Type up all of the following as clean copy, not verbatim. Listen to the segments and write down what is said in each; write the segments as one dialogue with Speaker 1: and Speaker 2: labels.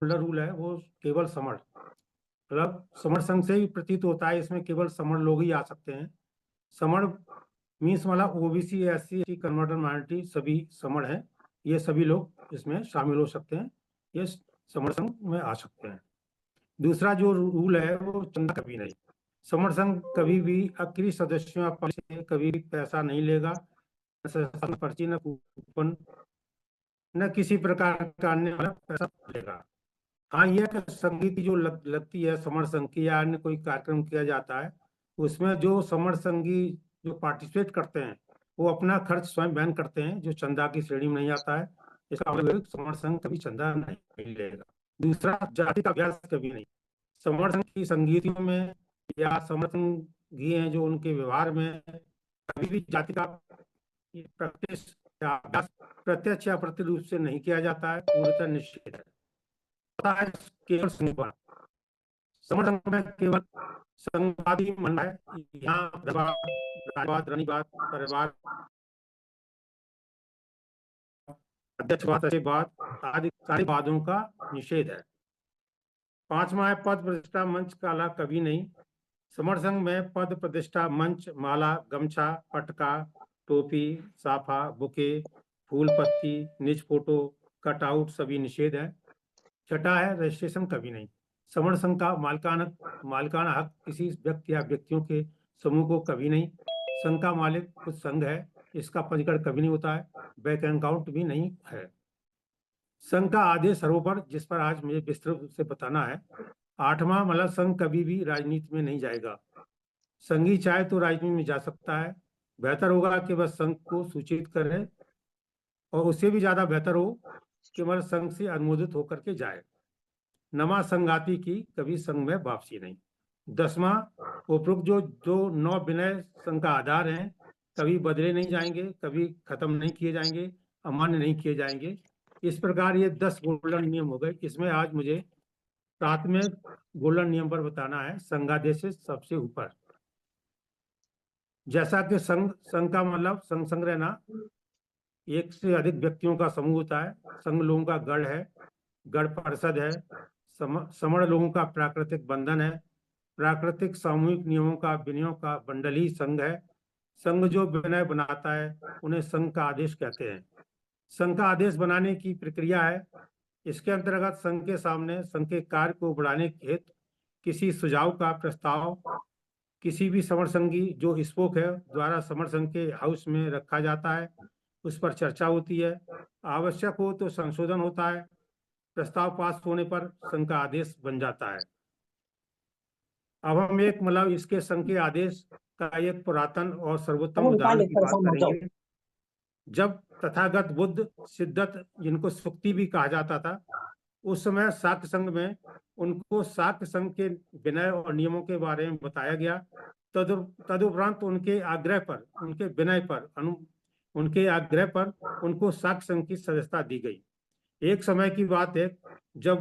Speaker 1: Rule है वो केवल समण, मतलब समण संघ से ही प्रतीत होता है, इसमें केवल समण लोग ही आ सकते हैं। समण मीन्स मतलब ओबीसी, SC, कन्वर्टर, माइनॉरिटी सभी समण है, ये सभी लोग इसमें शामिल हो सकते हैं, ये समण संघ में आ सकते हैं। दूसरा जो रूल है वो चंदा कभी नहीं, समण संघ कभी भी सक्रिय सदस्यों से कभी भी पैसा नहीं लेगा, न पर्ची, न कूपन, न किसी प्रकार का अन्य पैसा लेगा। हाँ, यह संघ की जो लगती है समण संघ की या अन्य कोई कार्यक्रम किया जाता है, उसमें जो समण संघी जो पार्टिसिपेट करते हैं वो अपना खर्च स्वयं वहन करते हैं, जो चंदा की श्रेणी में नहीं आता है। इसका मतलब समण संघ कभी चंदा नहीं लेगा। दूसरा, जाति का अभ्यास कभी नहीं, समण संघ की संगीतियों में या समण संघी हैं जो उनके व्यवहार में कभी भी जाति का प्रैक्टिस या अभ्यास प्रत्यक्ष या अप्रत्यक्ष रूप से नहीं किया जाता है, पूर्णतः निषेध है। केवल संघ समण संघ में केवल संवादी मन है, यहाँ राजवाद, रानीवाद, परिवार, अध्यक्षवाद, सचिववाद आदि सारे वादों का निषेध है। पांचवा है पद प्रतिष्ठा मंच काला कभी नहीं, समण संघ में पद प्रतिष्ठा मंच, माला, गमछा, पटका, टोपी, साफा, बुके, फूल पत्ती, निज फोटो, कटआउट सभी निषेध है। छठा है रजिस्ट्रेशन कभी नहीं, समण संघ का मालिकाना हक किसी व्यक्ति या व्यक्तियों के समूह को कभी नहीं, संघ का मालिक खुद संघ है, इसका पंजीकरण कभी नहीं होता है, बैंक अकाउंट भी नहीं है। संघ का आदेश सर्वोपरि, जिस पर आज मुझे विस्तृत से बताना है। आठवां, मतलब संघ कभी भी राजनीति में नहीं जाएगा, संघी चाहे तो राजनीति में जा सकता है, बेहतर होगा कि वह संघ को सूचित करे और उससे भी ज्यादा बेहतर हो कि वह संघ से अनुमोदित होकर के जाए। नमा, संगाति की कभी संघ में वापसी नहीं। 10वां, उपरोक्त जो 9 विनय संघ का आधार हैं कभी बदले नहीं जाएंगे, कभी खत्म नहीं किए जाएंगे, अमान्य नहीं किए जाएंगे। इस प्रकार ये 10 गोल्डन नियम हो गए। इसमें आज मुझे 7वें गोल्डन नियम पर बताना है, संघादेश से सबसे ऊपर। जैसा कि संघ का मतलब संग रहना, एक से अधिक व्यक्तियों का समूह होता है, संघ लोगों का गढ़ है, गढ़ परिषद है, समण लोगों का प्राकृतिक बंधन है, प्राकृतिक सामूहिक नियमों का विनयों का बंडल ही संघ है। संघ जो विनय बनाता है उन्हें संघ का आदेश कहते हैं। संघ का आदेश बनाने की प्रक्रिया है, इसके अंतर्गत संघ के सामने संघ के कार्य को बढ़ाने हेतु किसी सुझाव का प्रस्ताव किसी भी समण संघी जो स्पोक है द्वारा समण संघ के हाउस में रखा जाता है, उस पर चर्चा होती है, आवश्यक हो तो संशोधन होता है, प्रस्ताव पास होने पर संघ का आदेश बन जाता है। अब हम एक मतलब इसके संघ के आदेश का एक पुरातन और सर्वोत्तम उदाहरण की बात करेंगे। जब तथागत बुद्ध सिद्धत, जिनको सुक्ति भी कहा जाता था, उस समय शाक्त संघ में उनको शाक्त संघ के विनय और नियमों के बारे में बताया गया। तदुपरांत उनके आग्रह पर, उनके विनय पर, उनके आग्रह पर उनको शाक्त संघ की सदस्यता दी गई। एक समय की बात है जब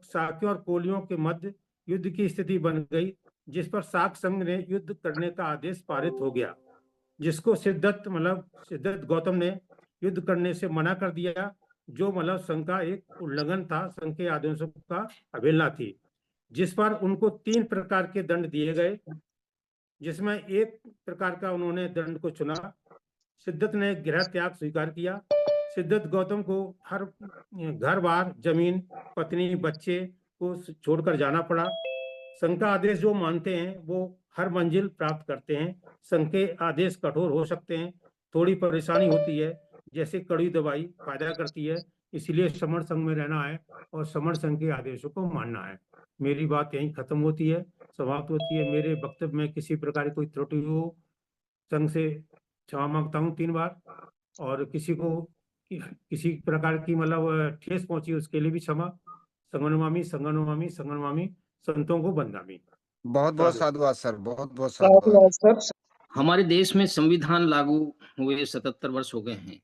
Speaker 1: शाक्यों और कोलियों के मध्य युद्ध की स्थिति बन गई, जिस पर शाक्त संघ ने युद्ध करने का आदेश पारित हो गया, जिसको सिद्धार्थ गौतम ने युद्ध करने से मना कर दिया, जो मतलब संघ का एक उल्लंघन था, संघ के आदेशों का अवहेलना थी, जिस पर उनको 3 प्रकार के दंड दिए गए, जिसमें एक प्रकार का उन्होंने दंड को चुना। सिद्धार्थ ने गृह त्याग स्वीकार किया। सिद्धार्थ गौतम को हर घर बार, जमीन, पत्नी, बच्चे को छोड़कर जाना पड़ा। संघ का आदेश जो मानते हैं वो हर मंजिल प्राप्त करते हैं। संघ के आदेश कठोर हो सकते हैं, थोड़ी परेशानी होती है, जैसे कड़ी दवाई फायदा करती है, इसलिए समण संघ में रहना है और समण संघ के आदेशों को मानना है। मेरी बात यहीं खत्म होती है, समाप्त होती है। मेरे वक्तव्य में किसी प्रकार की कोई त्रुटि हो, संघ से क्षमा मांगता हूँ 3 बार, और किसी को किसी प्रकार की मतलब ठेस पहुंची उसके लिए भी क्षमा। संगनमामि संगनमामि संगनमामि, संतों को बंदामी।
Speaker 2: बहुत बहुत साधुवाद सर, बहुत बहुत
Speaker 3: साधुवाद
Speaker 2: साधुवाद।
Speaker 3: सर।
Speaker 4: हमारे देश में संविधान लागू हुए 77 वर्ष हो गए हैं,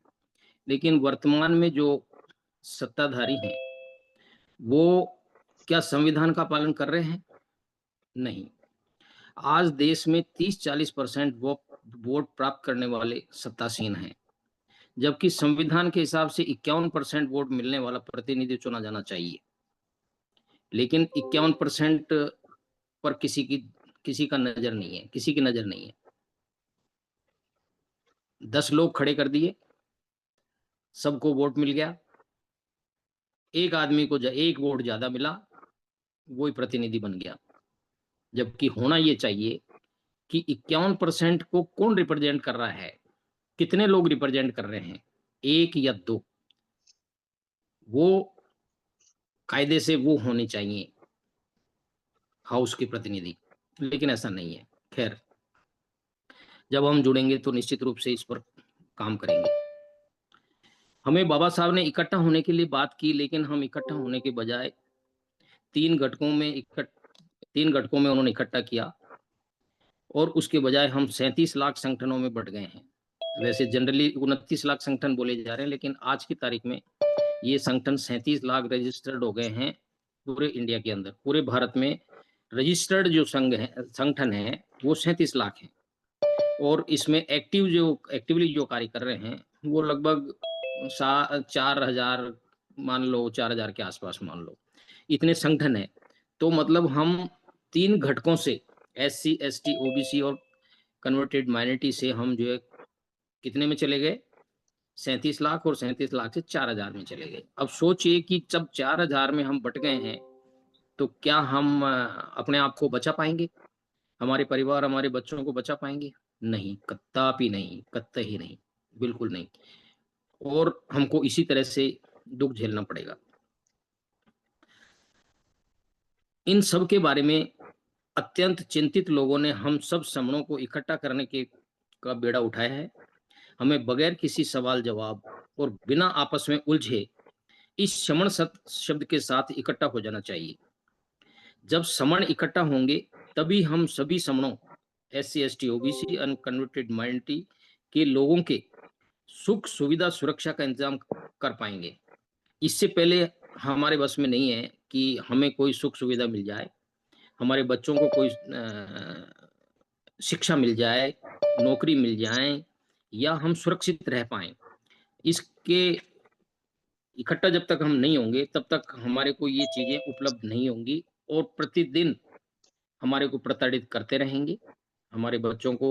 Speaker 4: लेकिन वर्तमान में जो सत्ताधारी हैं वो क्या संविधान का पालन कर रहे हैं? नहीं। आज देश में 30-40% वोट प्राप्त करने वाले सत्तासीन हैं, जबकि संविधान के हिसाब से 51% वोट मिलने वाला प्रतिनिधि चुना जाना चाहिए। लेकिन 51% पर किसी का नजर नहीं है, किसी की नजर नहीं है। 10 लोग खड़े कर दिए, सबको वोट मिल गया, एक आदमी को एक वोट ज्यादा मिला, वही प्रतिनिधि बन गया। जबकि होना ये चाहिए कि 51% को कौन रिप्रेजेंट कर रहा है, कितने लोग रिप्रेजेंट कर रहे हैं, 1 या 2, वो कायदे से वो होने चाहिए हाउस के प्रतिनिधि, लेकिन ऐसा नहीं है। खैर, जब हम जुड़ेंगे तो निश्चित रूप से इस पर काम करेंगे। हमें बाबा साहब ने इकट्ठा होने के लिए बात की, लेकिन हम इकट्ठा होने के बजाय 3 घटकों में उन्होंने इकट्ठा किया, और उसके बजाय हम 37 लाख संगठनों में बट गए हैं। वैसे जनरली 29 लाख संगठन बोले जा रहे हैं, लेकिन आज की तारीख में ये संगठन 37 लाख रजिस्टर्ड हो गए हैं पूरे इंडिया के अंदर। पूरे भारत में रजिस्टर्ड जो संगठन है वो 37 लाख हैं, और इसमें एक्टिवली जो कार्य कर रहे हैं वो लगभग 4,000, मान लो 4,000 के आसपास मान लो, इतने संगठन है। तो मतलब हम 3 घटकों से, SC, ST, OBC और कन्वर्टेड माइनॉरिटी से हम जो है कितने में चले गए, 37 लाख, और 37 लाख से 4,000 में चले गए। अब सोचिए कि जब 4,000 में हम बट गए हैं तो क्या हम अपने आप को बचा पाएंगे, हमारे परिवार, हमारे बच्चों को बचा पाएंगे? नहीं, कतई नहीं, कतई नहीं, बिल्कुल नहीं। और हमको इसी तरह से दुख झेलना पड़ेगा। इन सब के बारे में अत्यंत चिंतित लोगों ने हम सब समणों को इकट्ठा करने का बेड़ा उठाया है। हमें बगैर किसी सवाल जवाब और बिना आपस में उलझे इस समण शब्द के साथ इकट्ठा हो जाना चाहिए। जब समण इकट्ठा होंगे तभी हम सभी समणों, SC, ST, OBC, unconverted minority के लोगों के सुख सुविधा सुरक्षा का इंतजाम कर पाएंगे। इससे पहले हमारे बस में नहीं है कि हमें कोई सुख सुविधा मिल जाए, हमारे बच्चों को कोई शिक्षा मिल जाए, नौकरी मिल जाए, या हम सुरक्षित रह पाएं। इसके इकट्ठा जब तक हम नहीं होंगे तब तक हमारे को ये चीजें उपलब्ध नहीं होंगी, और प्रतिदिन हमारे को प्रताड़ित करते रहेंगे, हमारे बच्चों को,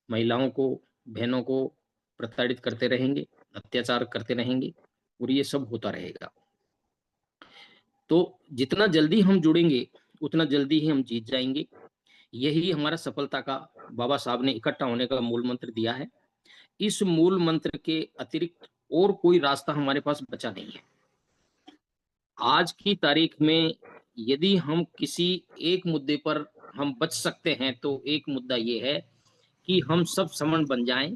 Speaker 4: महिलाओं को, बहनों को प्रताड़ित करते रहेंगे, अत्याचार करते रहेंगे, और ये सब होता रहेगा। तो जितना जल्दी हम जुड़ेंगे उतना जल्दी ही हम जीत जाएंगे। यही हमारा सफलता का, बाबा साहब ने इकट्ठा होने का मूल मंत्र दिया है। इस मूल मंत्र के अतिरिक्त और कोई रास्ता हमारे पास बचा नहीं है। आज की तारीख में यदि हम किसी एक मुद्दे पर हम बच सकते हैं तो एक मुद्दा ये है कि हम सब समण बन जाएं,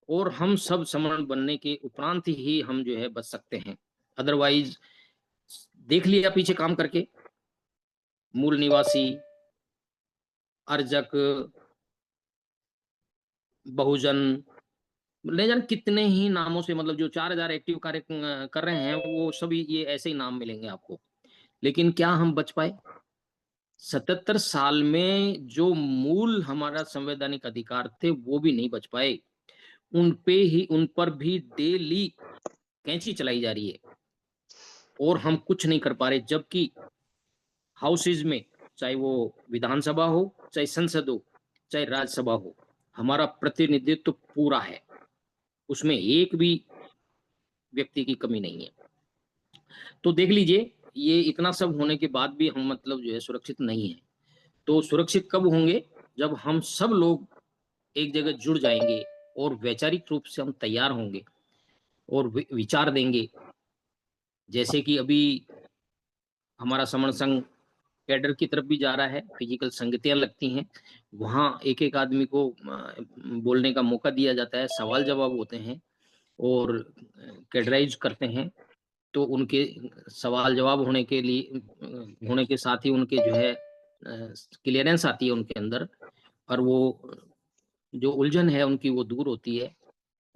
Speaker 4: और हम सब समण बनने के उपरांत ही हम जो है बच सकते हैं। अदरवाइज देख लिया पीछे काम करके, मूल निवासी, अर्जक, बहुजन, नहीं जान कितने ही नामों से, मतलब जो 4,000 एक्टिव कार्य कर रहे हैं वो सभी ये ऐसे ही नाम मिलेंगे आपको। लेकिन क्या हम बच पाए? 77 साल में जो मूल हमारा संवैधानिक अधिकार थे वो भी नहीं बच पाए। उन पर भी डेली कैंची चलाई जा रही है, और हम कुछ नहीं कर पा रहे। जबकि हाउसेज में, चाहे वो विधानसभा हो, चाहे संसद हो, चाहे राज्यसभा हो, हमारा प्रतिनिधित्व पूरा है, उसमें एक भी व्यक्ति की कमी नहीं है। तो देख लीजिए, ये इतना सब होने के बाद भी हम मतलब जो है सुरक्षित नहीं है। तो सुरक्षित कब होंगे? जब हम सब लोग एक जगह जुड़ जाएंगे और वैचारिक रूप से हम तैयार होंगे और विचार देंगे। जैसे कि अभी हमारा समण संघ कैडर की तरफ भी जा रहा है, फिजिकल संगतियां लगती हैं, वहां एक एक आदमी को बोलने का मौका दिया जाता है, सवाल जवाब होते हैं और कैडराइज करते हैं। तो उनके सवाल जवाब होने के साथ ही उनके जो है क्लियरेंस आती है उनके अंदर, और वो जो उलझन है उनकी वो दूर होती है,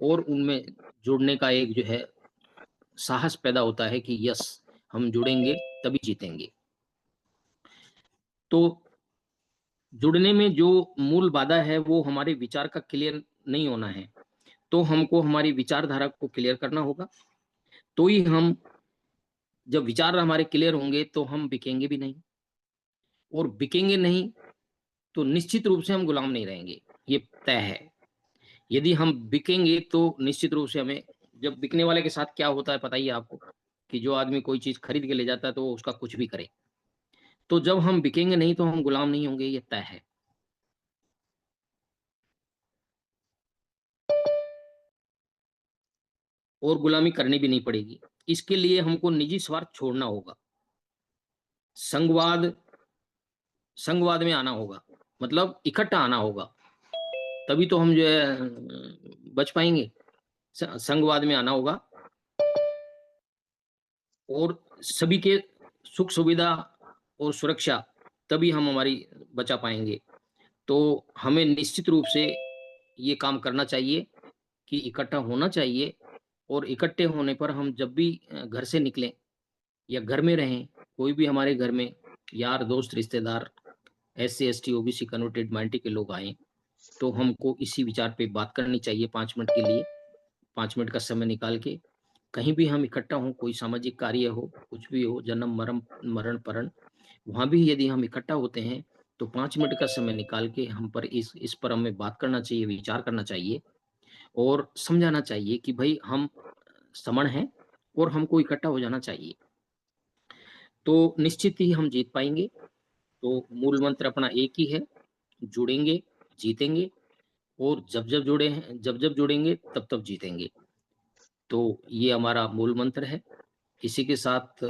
Speaker 4: और उनमें जुड़ने का एक जो है साहस पैदा होता है कि यस, हम जुड़ेंगे तभी जीतेंगे। तो जुड़ने में जो मूल बाधा है वो हमारे विचार का क्लियर नहीं होना है। तो हमको हमारी विचारधारा को क्लियर करना होगा, तो ही हम जब विचार हमारे क्लियर होंगे तो हम बिकेंगे भी नहीं, और बिकेंगे नहीं तो निश्चित रूप से हम गुलाम नहीं रहेंगे, ये तय है। यदि हम बिकेंगे तो निश्चित रूप से हमें, जब बिकने वाले के साथ क्या होता है पता ही है आपको, कि जो आदमी कोई चीज खरीद के ले जाता है तो वो उसका कुछ भी करे। तो जब हम बिकेंगे नहीं तो हम गुलाम नहीं होंगे, ये तय है। और गुलामी करनी भी नहीं पड़ेगी। इसके लिए हमको निजी स्वार्थ छोड़ना होगा, संघवाद संघवाद में आना होगा, मतलब इकट्ठा आना होगा, तभी तो हम जो है बच पाएंगे। संघवाद में आना होगा और सभी के सुख सुविधा और सुरक्षा, तभी हम हमारी बचा पाएंगे। तो हमें निश्चित रूप से ये काम करना चाहिए कि इकट्ठा होना चाहिए, और इकट्ठे होने पर हम जब भी घर से निकलें या घर में रहें, कोई भी हमारे घर में यार दोस्त रिश्तेदार SC ST OBC converted minority के लोग आए, तो हमको इसी विचार पे बात करनी चाहिए 5 मिनट के लिए, 5 मिनट का समय निकाल के। कहीं भी हम इकट्ठा हों, कोई सामाजिक कार्य हो, कुछ भी हो, जन्म मरण परण, वहां भी यदि हम इकट्ठा होते हैं तो 5 मिनट का समय निकाल के हम पर इस पर हमें बात करना चाहिए, विचार करना चाहिए, और समझाना चाहिए कि भाई हम समण हैं और हमको इकट्ठा हो जाना चाहिए, तो निश्चित ही हम जीत पाएंगे। तो मूल मंत्र अपना एक ही है, जुड़ेंगे जीतेंगे, और जब जब जुड़ेंगे तब तब जीतेंगे। तो ये हमारा मूल मंत्र है। इसी के साथ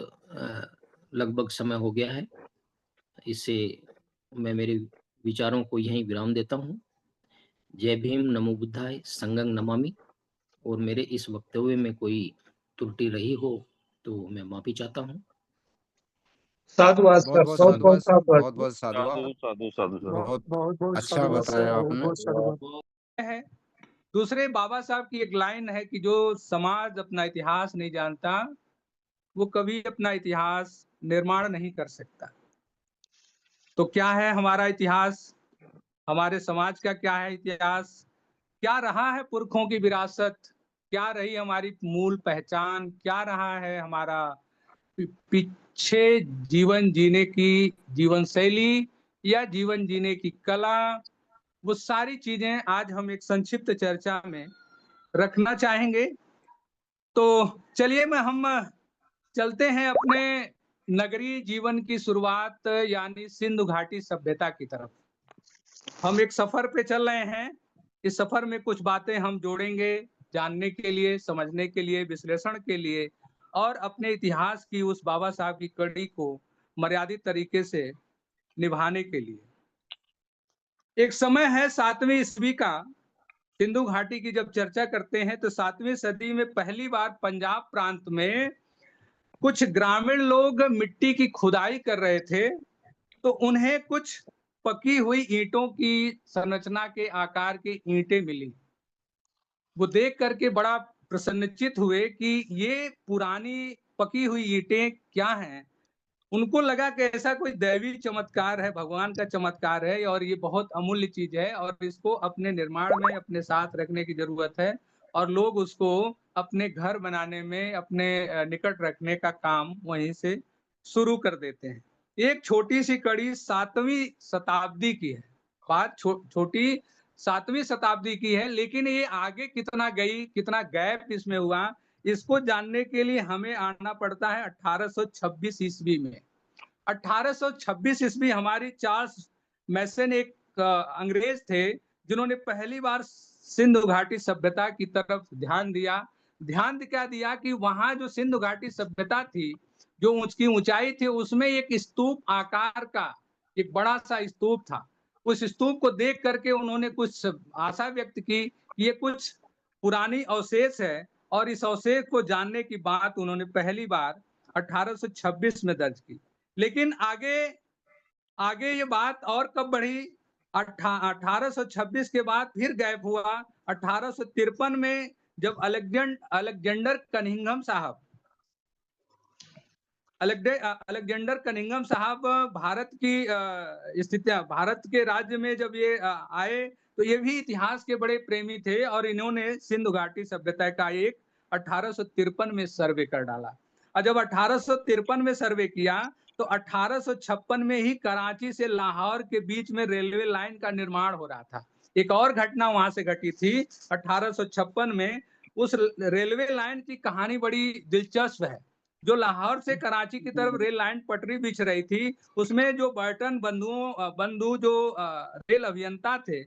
Speaker 4: लगभग समय हो गया है, इससे मैं मेरे विचारों को यहीं विराम देता हूँ। जय भीम, नमो बुद्धाय, संगं नमामि। और मेरे इस वक्तव्य में कोई त्रुटि रही हो तो मैं माफी चाहता हूँ।
Speaker 3: साधुवाद
Speaker 2: बहुत
Speaker 3: सर,
Speaker 2: बहुत
Speaker 3: बहुत
Speaker 2: साधुवाद,
Speaker 3: बहुत
Speaker 2: बहुत बहुत साधुवाद।
Speaker 5: साधु साधु साधु
Speaker 2: बहुत
Speaker 3: बहुत
Speaker 2: अच्छा
Speaker 3: साधुवाद सर,
Speaker 2: बताया
Speaker 3: बहुत
Speaker 2: आपने।
Speaker 3: बहुत साधुवाद
Speaker 6: है। दूसरे बाबा साहब की एक लाइन है कि जो समाज अपना इतिहास नहीं जानता वो कभी अपना इतिहास निर्माण नहीं कर सकता। तो क्या है हमारा इतिहास, हमारे समाज का क्या है इतिहास, क्या रहा है पुरखों की विरासत, क्या रही हमारी मूल पहचान, क्या रहा है हमारा पीछे जीवन जीने की जीवन शैली या जीवन जीने की कला, वो सारी चीजें आज हम एक संक्षिप्त चर्चा में रखना चाहेंगे। तो चलिए हम चलते हैं अपने नगरीय जीवन की शुरुआत यानी सिंधु घाटी सभ्यता की तरफ। हम एक सफर पे चल रहे हैं, इस सफर में कुछ बातें हम जोड़ेंगे जानने के लिए, समझने के लिए, विश्लेषण के लिए, और अपने इतिहास की उस बाबा साहब की कड़ी को मर्यादित तरीके से निभाने के लिए। एक समय है 7वीं ईस्वी का, सिंधु घाटी की जब चर्चा करते हैं तो 7वीं सदी में पहली बार पंजाब प्रांत में कुछ ग्रामीण लोग मिट्टी की खुदाई कर रहे थे, तो उन्हें कुछ पकी हुई ईंटों की संरचना के आकार की ईंटें मिली। वो देख करके बड़ा प्रसन्नचित हुए कि ये पुरानी पकी हुई ईंटें क्या हैं। उनको लगा कि ऐसा कोई दैवी चमत्कार है, भगवान का चमत्कार है, और ये बहुत अमूल्य चीज है और इसको अपने निर्माण में अपने साथ रखने की जरूरत है, और लोग उसको अपने घर बनाने में अपने निकट रखने का काम वहीं से शुरू कर देते हैं। एक छोटी सी कड़ी 7वीं शताब्दी की है, बात छोटी 7वीं शताब्दी की है, लेकिन ये आगे कितना गई, कितना गैप इसमें हुआ, इसको जानने के लिए हमें आना पड़ता है 1826 ईस्वी में। 1826 ईस्वी हमारी चार्ल्स मैसन एक अंग्रेज थे जिन्होंने पहली बार सिंधु घाटी सभ्यता की तरफ ध्यान दिया। ध्यान क्या दिया कि वहां जो सिंधु घाटी सभ्यता थी, जो उसकी ऊंचाई थी, उसमें एक स्तूप आकार का एक बड़ा सा स्तूप था। उस स्तूप को देख करके उन्होंने कुछ आशा व्यक्त की कि ये कुछ पुरानी अवशेष है, और इस अवशेष को जानने की बात उन्होंने पहली बार 1826 में दर्ज की। लेकिन आगे ये बात और कब बढ़ी, 1826 के बाद फिर गैप हुआ। 1853 में जब अलेक्जेंडर कनिंघम साहब भारत की स्थितियां, भारत के राज्य में जब ये आए, तो ये भी इतिहास के बड़े प्रेमी थे और इन्होंने सिंधु घाटी सभ्यता का एक 1853 में सर्वे कर डाला। और जब 1853 में सर्वे किया तो 1856 में ही कराची से लाहौर के बीच में रेलवे लाइन का निर्माण हो रहा था। एक और घटना वहां से घटी थी 1856 में। उस रेलवे लाइन की कहानी बड़ी दिलचस्प है। जो लाहौर से कराची की तरफ रेल लाइन पटरी बिछ रही थी, उसमें जो बर्टन बंधु जो रेल अभियंता थे,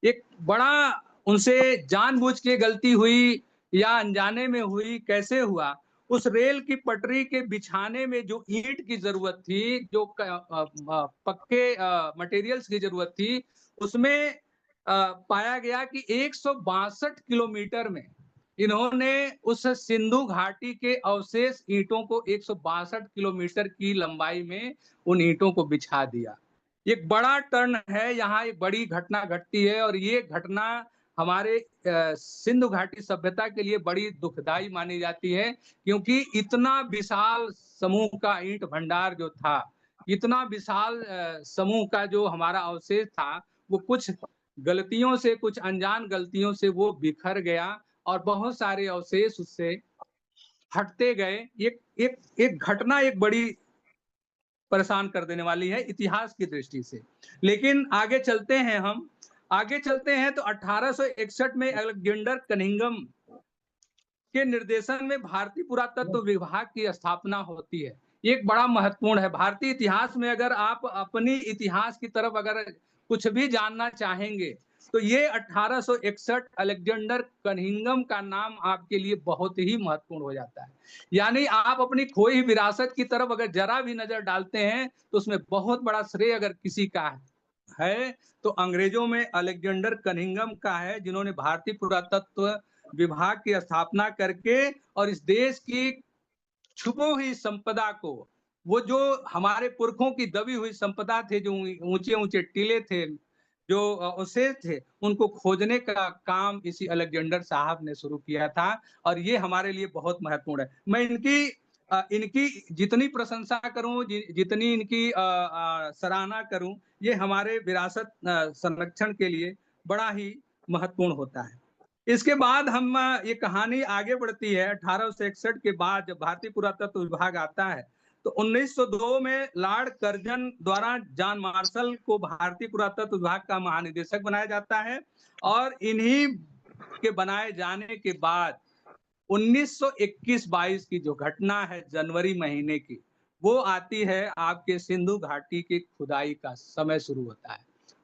Speaker 6: एक बड़ा उनसे जानबूझ के गलती हुई या अनजाने में हुई, कैसे हुआ, उस रेल की पटरी के बिछाने में जो ईंट की जरूरत थी, जो पक्के मटेरियल्स की जरूरत थी, उसमें पाया गया कि 162 किलोमीटर में इन्होंने उस सिंधु घाटी के अवशेष ईंटों को 162 किलोमीटर की लंबाई में उन ईंटों को बिछा दिया। एक बड़ा टर्न है, यहाँ एक बड़ी घटना घटती है और ये घटना हमारे सिंधु घाटी सभ्यता के लिए बड़ी दुखदाई मानी जाती है, क्योंकि इतना विशाल समूह का ईंट भंडार जो था, इतना विशाल समूह का जो हमारा अवशेष था, वो कुछ गलतियों से, कुछ अनजान गलतियों से वो बिखर गया और बहुत सारे अवशेष उससे हटते गए। एक घटना एक बड़ी परेशान कर देने वाली है इतिहास की दृष्टि से। लेकिन आगे चलते हैं, हम आगे चलते हैं तो 1861 में अलेक्जेंडर कनिंघम के निर्देशन में भारतीय पुरातत्व विभाग की स्थापना होती है। एक बड़ा महत्वपूर्ण है भारतीय इतिहास में। अगर आप अपनी इतिहास की तरफ अगर कुछ भी जानना चाहेंगे तो ये 1861 अलेक्जेंडर कनिंघम का नाम आपके लिए बहुत ही महत्वपूर्ण हो जाता है। यानी आप अपनी खोई विरासत की तरफ अगर जरा भी नजर डालते हैं तो उसमें बहुत बड़ा श्रेय अगर किसी का है तो अंग्रेजों में अलेक्जेंडर कनिंघम का है, जिन्होंने भारतीय पुरातत्व विभाग की स्थापना करके और इस देश की छुपी हुई संपदा को, वो जो हमारे पुरखों की दबी हुई संपदा थे, जो ऊंचे ऊंचे टीले थे, जो अवशेष थे, उनको खोजने का काम इसी अलेक्जेंडर साहब ने शुरू किया था और ये हमारे लिए बहुत महत्वपूर्ण है। मैं इनकी जितनी प्रशंसा करूं, जितनी इनकी सराहना करूं, ये हमारे विरासत संरक्षण के लिए बड़ा ही महत्वपूर्ण होता है। इसके बाद हम ये कहानी आगे बढ़ती है। 1861 के बाद जब भारतीय पुरातत्व विभाग आता है तो 1902 में लॉर्ड कर्जन द्वारा जॉन मार्शल को भारतीय पुरातत्व विभाग का महानिदेशक बनाया जाता है और इन्हीं के बनाए जाने के बाद 1921-22 की जो घटना है जनवरी महीने की, वो आती है, आपके सिंधु घाटी की खुदाई का समय शुरू होता है।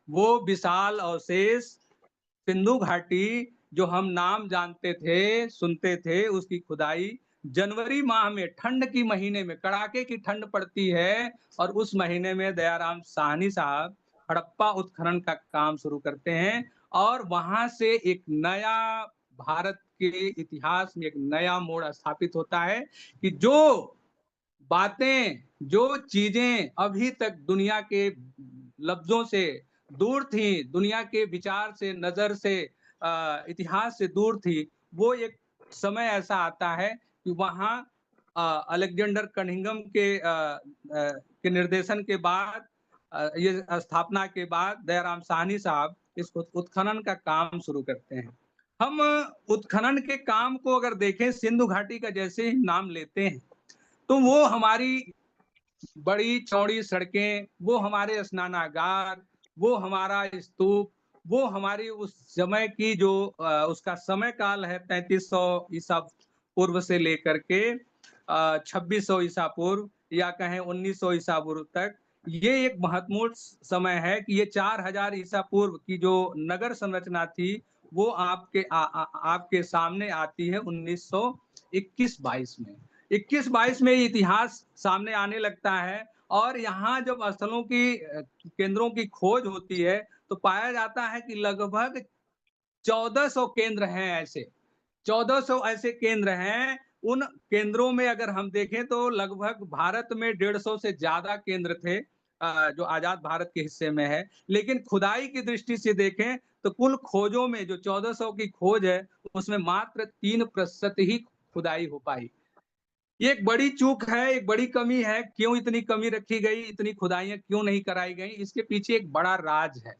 Speaker 6: वो विशाल अवशेष सिंधु घाटी जो हम नाम जानते थे, सुनते थे, उसकी खुदाई जनवरी माह में, ठंड की महीने में, कड़ाके की ठंड पड़ती है और उस महीने में दयाराम साहनी साहब हड़प्पा उत्खनन का काम शुरू करते हैं और वहां से एक नया भारत के इतिहास में एक नया मोड़ स्थापित होता है कि जो बातें, जो चीजें अभी तक दुनिया के लफ्जों से दूर थी, दुनिया के विचार से, नजर से, इतिहास से दूर थी, वो एक समय ऐसा आता है कि वहाँ अलेक्जेंडर कनिंघम के निर्देशन के बाद, ये स्थापना के बाद दयाराम साहनी साहब इस उत्खनन का काम शुरू करते हैं। हम उत्खनन के काम को अगर देखें, सिंधु घाटी का जैसे ही नाम लेते हैं तो वो हमारी बड़ी चौड़ी सड़कें, वो हमारे स्नानागार, वो हमारा स्तूप, वो हमारी उस समय की जो उसका समय काल है 3300 ईसा पूर्व से लेकर के 2600 ईसा पूर्व या कहें 1900 ईसा पूर्व तक, ये एक महत्वपूर्ण समय है कि ये 4000 ईसा पूर्व की जो नगर संरचना थी वो आपके सामने आती है 1921-22 में। 21-22 में इतिहास सामने आने लगता है और यहाँ जब स्थलों की, केंद्रों की खोज होती है तो पाया जाता है कि लगभग 1400 केंद्र हैं। ऐसे 1400 ऐसे केंद्र हैं। उन केंद्रों में अगर हम देखें तो लगभग भारत में 150 से ज्यादा केंद्र थे जो आजाद भारत के हिस्से में है। लेकिन खुदाई की दृष्टि से देखें तो कुल खोजों में जो 1400 की खोज है उसमें मात्र 3% ही खुदाई हो पाई। ये एक बड़ी चूक है, एक बड़ी कमी है। क्यों इतनी कमी रखी गई, इतनी खुदाइयां क्यों नहीं कराई गई, इसके पीछे एक बड़ा राज है।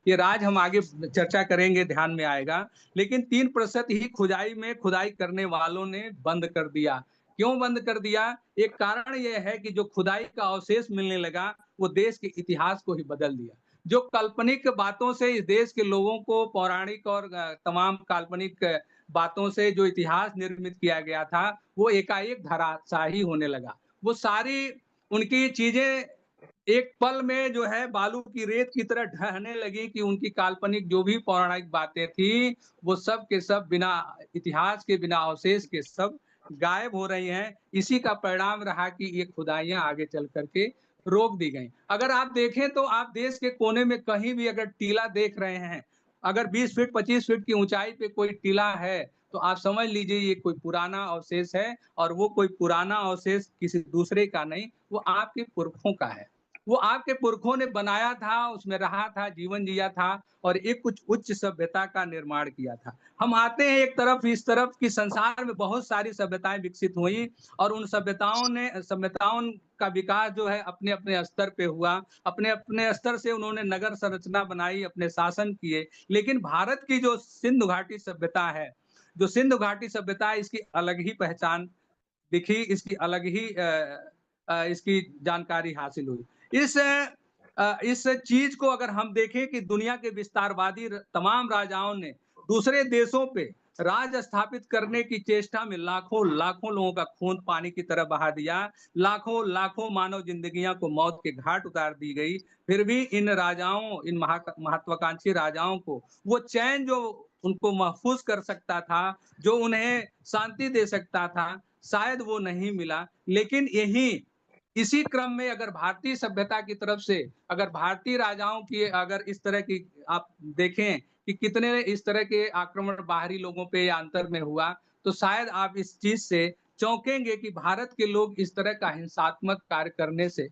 Speaker 6: ये राज हम आगे चर्चा करेंगे, ध्यान में आएगा। लेकिन 3% ही खुदाई में खुदाई करने वालों ने बंद कर दिया। क्यों बंद कर दिया? एक कारण यह है कि जो खुदाई का अवशेष मिलने लगा वो देश के इतिहास को ही बदल दिया। जो काल्पनिक बातों से इस देश के लोगों को पौराणिक और तमाम काल्पनिक बातों से जो इतिहास निर्मित किया गया था वो एकाएक धराशायी होने लगा। वो सारी उनकी चीजें एक पल में जो है बालू की रेत की तरह ढहने लगी कि उनकी काल्पनिक जो भी पौराणिक बातें थी वो सब के सब बिना इतिहास के, बिना अवशेष के सब गायब हो रही हैं। इसी का परिणाम रहा कि ये खुदाइयां आगे चल करके रोक दी गई। अगर आप देखें तो आप देश के कोने में कहीं भी अगर टीला देख रहे हैं, अगर 20 फीट 25 फीट की ऊंचाई पे कोई टीला है तो आप समझ लीजिए ये कोई पुराना अवशेष है, और वो कोई पुराना अवशेष किसी दूसरे का नहीं, वो आपके पुरखों का है। वो आपके पुरखों ने बनाया था, उसमें रहा था, जीवन जिया था और एक कुछ उच्च सभ्यता का निर्माण किया था। हम आते हैं एक तरफ इस तरफ कि संसार में बहुत सारी सभ्यताएं विकसित हुई और उन सभ्यताओं का विकास जो है अपने अपने स्तर पे हुआ। अपने अपने स्तर से उन्होंने नगर संरचना बनाई, अपने शासन किए। लेकिन भारत की जो सिंधु घाटी सभ्यता है, जो सिंधु घाटी सभ्यता है, इसकी अलग ही पहचान दिखी, इसकी अलग ही इसकी जानकारी हासिल हुई। इस चीज को अगर हम देखें कि दुनिया के विस्तारवादी तमाम राजाओं ने दूसरे देशों पे राज स्थापित करने की चेष्टा में लाखों लाखों लोगों का खून पानी की तरह बहा दिया, लाखों लाखों मानव जिंदगियां को मौत के घाट उतार दी गई। फिर भी इन राजाओं, इन महत्वाकांक्षी राजाओं को वो चैन जो उनको महफूज कर सकता था, जो उन्हें शांति दे सकता था, शायद वो नहीं मिला। लेकिन इसी क्रम में अगर भारतीय सभ्यता की तरफ से, अगर भारतीय राजाओं की अगर इस तरह की आप देखें कि कितने इस तरह के आक्रमण बाहरी लोगों पे या अंतर में हुआ, तो शायद आप इस चीज से चौंकेंगे कि भारत के लोग इस तरह का हिंसात्मक कार्य करने से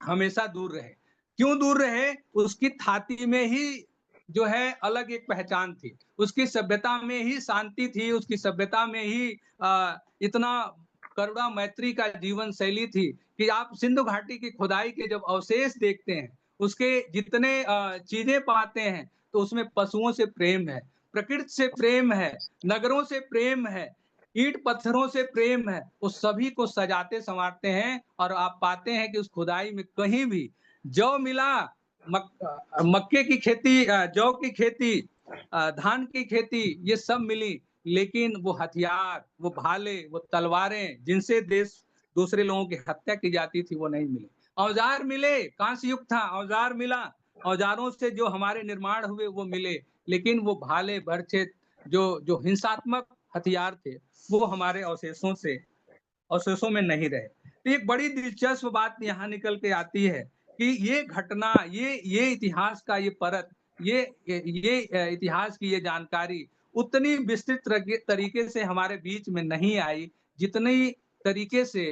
Speaker 6: हमेशा दूर रहे। क्यों दूर रहे? उसकी थाती में ही जो है अलग एक पहचान थी, उसकी सभ्यता में ही शांति थी, उसकी सभ्यता में ही इतना करुणा मैत्री का जीवन शैली थी कि आप सिंधु घाटी की खुदाई के जब अवशेष देखते हैं, उसके जितने चीजें पाते हैं, तो उसमें पशुओं से प्रेम है, प्रकृति से प्रेम है, नगरों से प्रेम है, ईंट पत्थरों से प्रेम है। उस सभी को सजाते संवारते हैं और आप पाते हैं कि उस खुदाई में कहीं भी जौ मिला, मक्के की खेती, जौ की खेती, धान की खेती, ये सब मिली, लेकिन वो हथियार, वो भाले, वो तलवारें जिनसे देश दूसरे लोगों की हत्या की जाती थी वो नहीं मिले। औजार मिले, कांस्य युग था, औजार मिला, औजारों से जो हमारे निर्माण हुए वो मिले, लेकिन वो भाले बर्छे जो हिंसात्मक हथियार थे वो हमारे अवशेषों में नहीं रहे। तो एक बड़ी दिलचस्प बात यहाँ निकल के आती है कि ये घटना, ये इतिहास का ये परत, ये इतिहास की ये जानकारी उतनी विस्तृत तरीके से हमारे बीच में नहीं आई जितनी तरीके से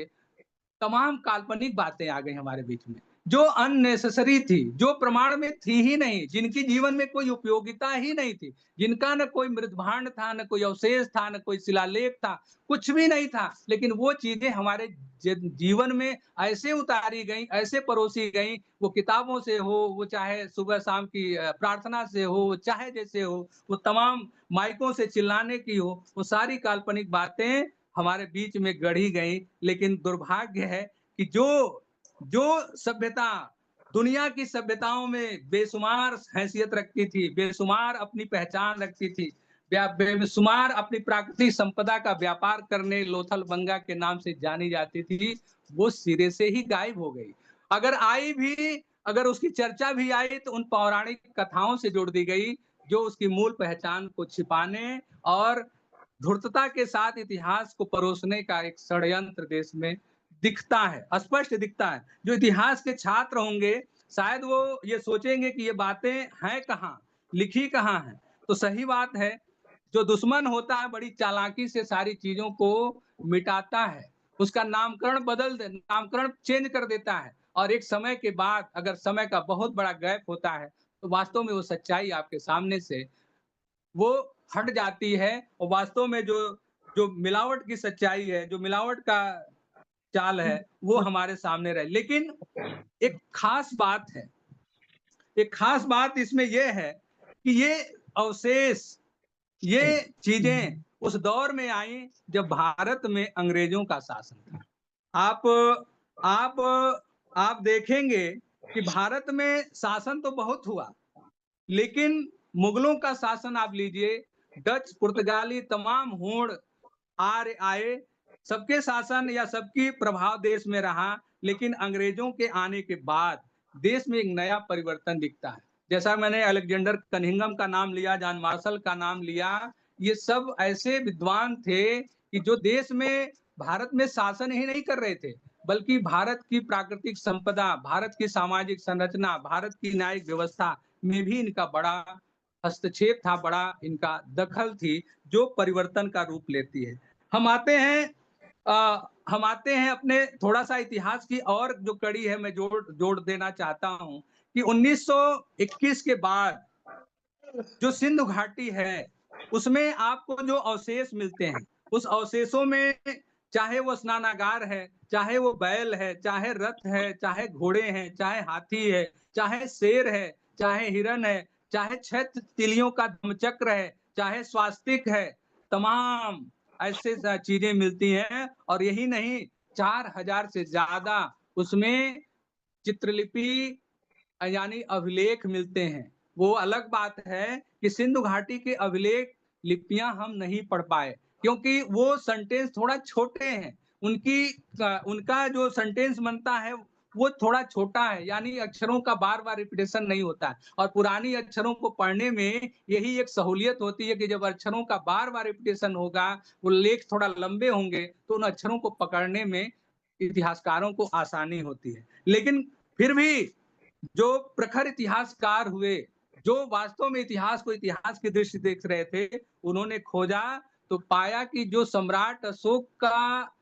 Speaker 6: तमाम काल्पनिक बातें आ गई हमारे बीच में, जो अननेसेसरी थी, जो प्रमाण में थी ही नहीं, जिनकी जीवन में कोई उपयोगिता ही नहीं थी, जिनका न कोई मृदभांड था, न कोई अवशेष था, न कोई शिलालेख था, कुछ भी नहीं था। लेकिन वो चीजें हमारे जीवन में ऐसे उतारी गई, ऐसे परोसी गई, वो किताबों से हो, वो चाहे सुबह शाम की प्रार्थना से हो, चाहे जैसे हो, वो तमाम माइकों से चिल्लाने की हो, वो सारी काल्पनिक बातें हमारे बीच में गढ़ी गई। लेकिन दुर्भाग्य है कि जो सभ्यता दुनिया की सभ्यताओं में बेशुमार हैसियत रखती थी, बेशुमार अपनी पहचान रखती थी, बेशुमार अपनी प्राकृतिक संपदा का व्यापार करने लोथल बंगा के नाम से जानी जाती थी, वो सिरे से ही गायब हो गई। अगर आई भी, अगर उसकी चर्चा भी आई तो उन पौराणिक कथाओं से जोड़ दी गई जो उसकी मूल पहचान को छिपाने और धूर्तता के साथ इतिहास को परोसने का एक षड्यंत्र देश में दिखता है, स्पष्ट दिखता है। जो इतिहास के छात्र होंगे शायद वो ये सोचेंगे कि ये बातें हैं कहाँ, लिखी कहाँ है। तो सही बात है, जो दुश्मन होता है बड़ी चालाकी से सारी चीजों को मिटाता है, उसका नामकरण चेंज कर देता है, और एक समय के बाद अगर समय का बहुत बड़ा गैप होता है तो वास्तव में वो सच्चाई आपके सामने से वो हट जाती है, और वास्तव में जो मिलावट की सच्चाई है, जो मिलावट का चाल है, वो हमारे सामने रहे। लेकिन एक खास बात है, एक खास बात इसमें यह है कि ये अवशेष, ये चीजें उस दौर में आई जब भारत में अंग्रेजों का शासन था। आप देखेंगे कि भारत में शासन तो बहुत हुआ, लेकिन मुगलों का शासन आप लीजिए, डच, पुर्तगाली तमाम होड़ आर्य आए, सबके शासन या सबकी प्रभाव देश में रहा, लेकिन अंग्रेजों के आने के बाद देश में एक नया परिवर्तन दिखता है। जैसा मैंने अलेक्जेंडर कनिंघम का नाम लिया, जॉन मार्शल का नाम लिया, ये सब ऐसे विद्वान थे कि जो देश में भारत में शासन ही नहीं कर रहे थे, बल्कि भारत की प्राकृतिक संपदा, भारत की सामाजिक संरचना, भारत की न्यायिक व्यवस्था में भी इनका बड़ा हस्तक्षेप था, बड़ा इनका दखल थी, जो परिवर्तन का रूप लेती है। हम आते हैं अपने थोड़ा सा इतिहास की और जो कड़ी है मैं जोड़ देना चाहता हूं कि 1921 के बाद जो सिंधु घाटी है उसमें आपको जो अवशेष मिलते हैं, उस अवशेषों में चाहे वो स्नानागार है, चाहे वो बैल है, चाहे रथ है, चाहे घोड़े हैं, चाहे हाथी है, चाहे शेर है, चाहे हिरण है, चाहे 6 तिलियों का धम्मचक्र है, चाहे स्वास्तिक है, तमाम ऐसे चीजें मिलती हैं। और यही नहीं, 4000 से ज्यादा उसमें चित्रलिपि यानी अभिलेख मिलते हैं। वो अलग बात है कि सिंधु घाटी के अभिलेख लिपियां हम नहीं पढ़ पाए, क्योंकि वो सेंटेंस थोड़ा छोटे हैं। उनका जो सेंटेंस बनता है वो थोड़ा छोटा है, यानी अक्षरों का बार बार रिपीटेशन नहीं होता है। और पुरानी अक्षरों को पढ़ने में यही एक सहूलियत होती है कि जब अक्षरों का बार बार रिपीटेशन होगा, वो लेख थोड़ा लंबे होंगे, तो उन अक्षरों को पकड़ने में इतिहासकारों को आसानी होती है। लेकिन फिर भी जो प्रखर इतिहासकार हुए, जो वास्तव में इतिहास को इतिहास की दृष्टि देख रहे थे, उन्होंने खोजा तो पाया कि जो सम्राट अशोक का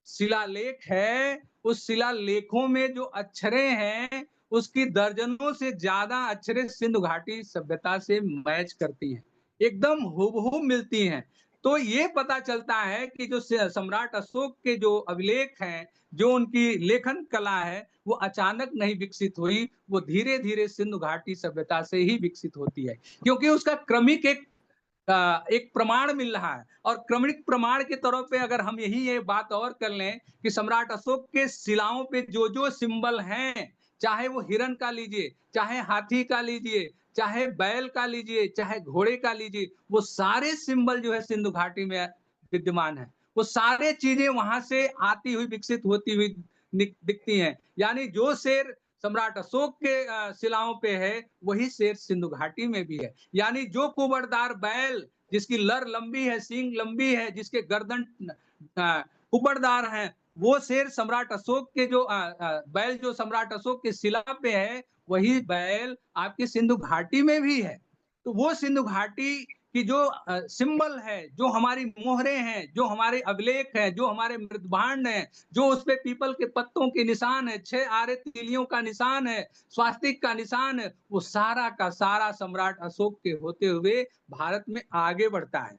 Speaker 6: शिलालेख है, उस शिलालेखों में जो अक्षरें हैं, उसकी दर्जनों से ज्यादा अक्षरें सिंधु घाटी सभ्यता से मैच करती हैं, एकदम हूबहू मिलती हैं। तो ये पता चलता है कि जो सम्राट अशोक के जो अभिलेख हैं, जो उनकी लेखन कला है, वो अचानक नहीं विकसित हुई, वो धीरे धीरे सिंधु घाटी सभ्यता से ही विकसित होती है, क्योंकि उसका क्रमिक एक प्रमाण मिल रहा है। और क्रमिक प्रमाण के तौर पे अगर हम ये बात और कर लें कि सम्राट अशोक के शिलाओं पे जो जो सिंबल हैं, चाहे वो हिरण का लीजिए, चाहे हाथी का लीजिए, चाहे बैल का लीजिए, चाहे घोड़े का लीजिए, वो सारे सिंबल जो है सिंधु घाटी में विद्यमान है। वो सारे चीजें वहां से आती हुई विकसित होती हुई दिखती हैं। यानी जो शेर सम्राट अशोक के शिलाओं पे है, वही शेर सिंधु घाटी में भी है। यानी जो कुबड़दार बैल जिसकी लर लंबी है, सींग लंबी है, जिसके गर्दन कुबड़दार है, वो शेर सम्राट अशोक के जो बैल जो सम्राट अशोक के शिला पे है, वही बैल आपके सिंधु घाटी में भी है। तो वो सिंधु घाटी कि जो सिंबल है, जो हमारी मोहरे हैं, जो हमारे अभिलेख हैं, जो हमारे मृदभांड हैं, जो उस पे पीपल के पत्तों के निशान है, 6 आरे तिलियों का निशान है, स्वास्तिक का निशान है, वो सारा का सारा सम्राट अशोक के होते हुए भारत में आगे बढ़ता है।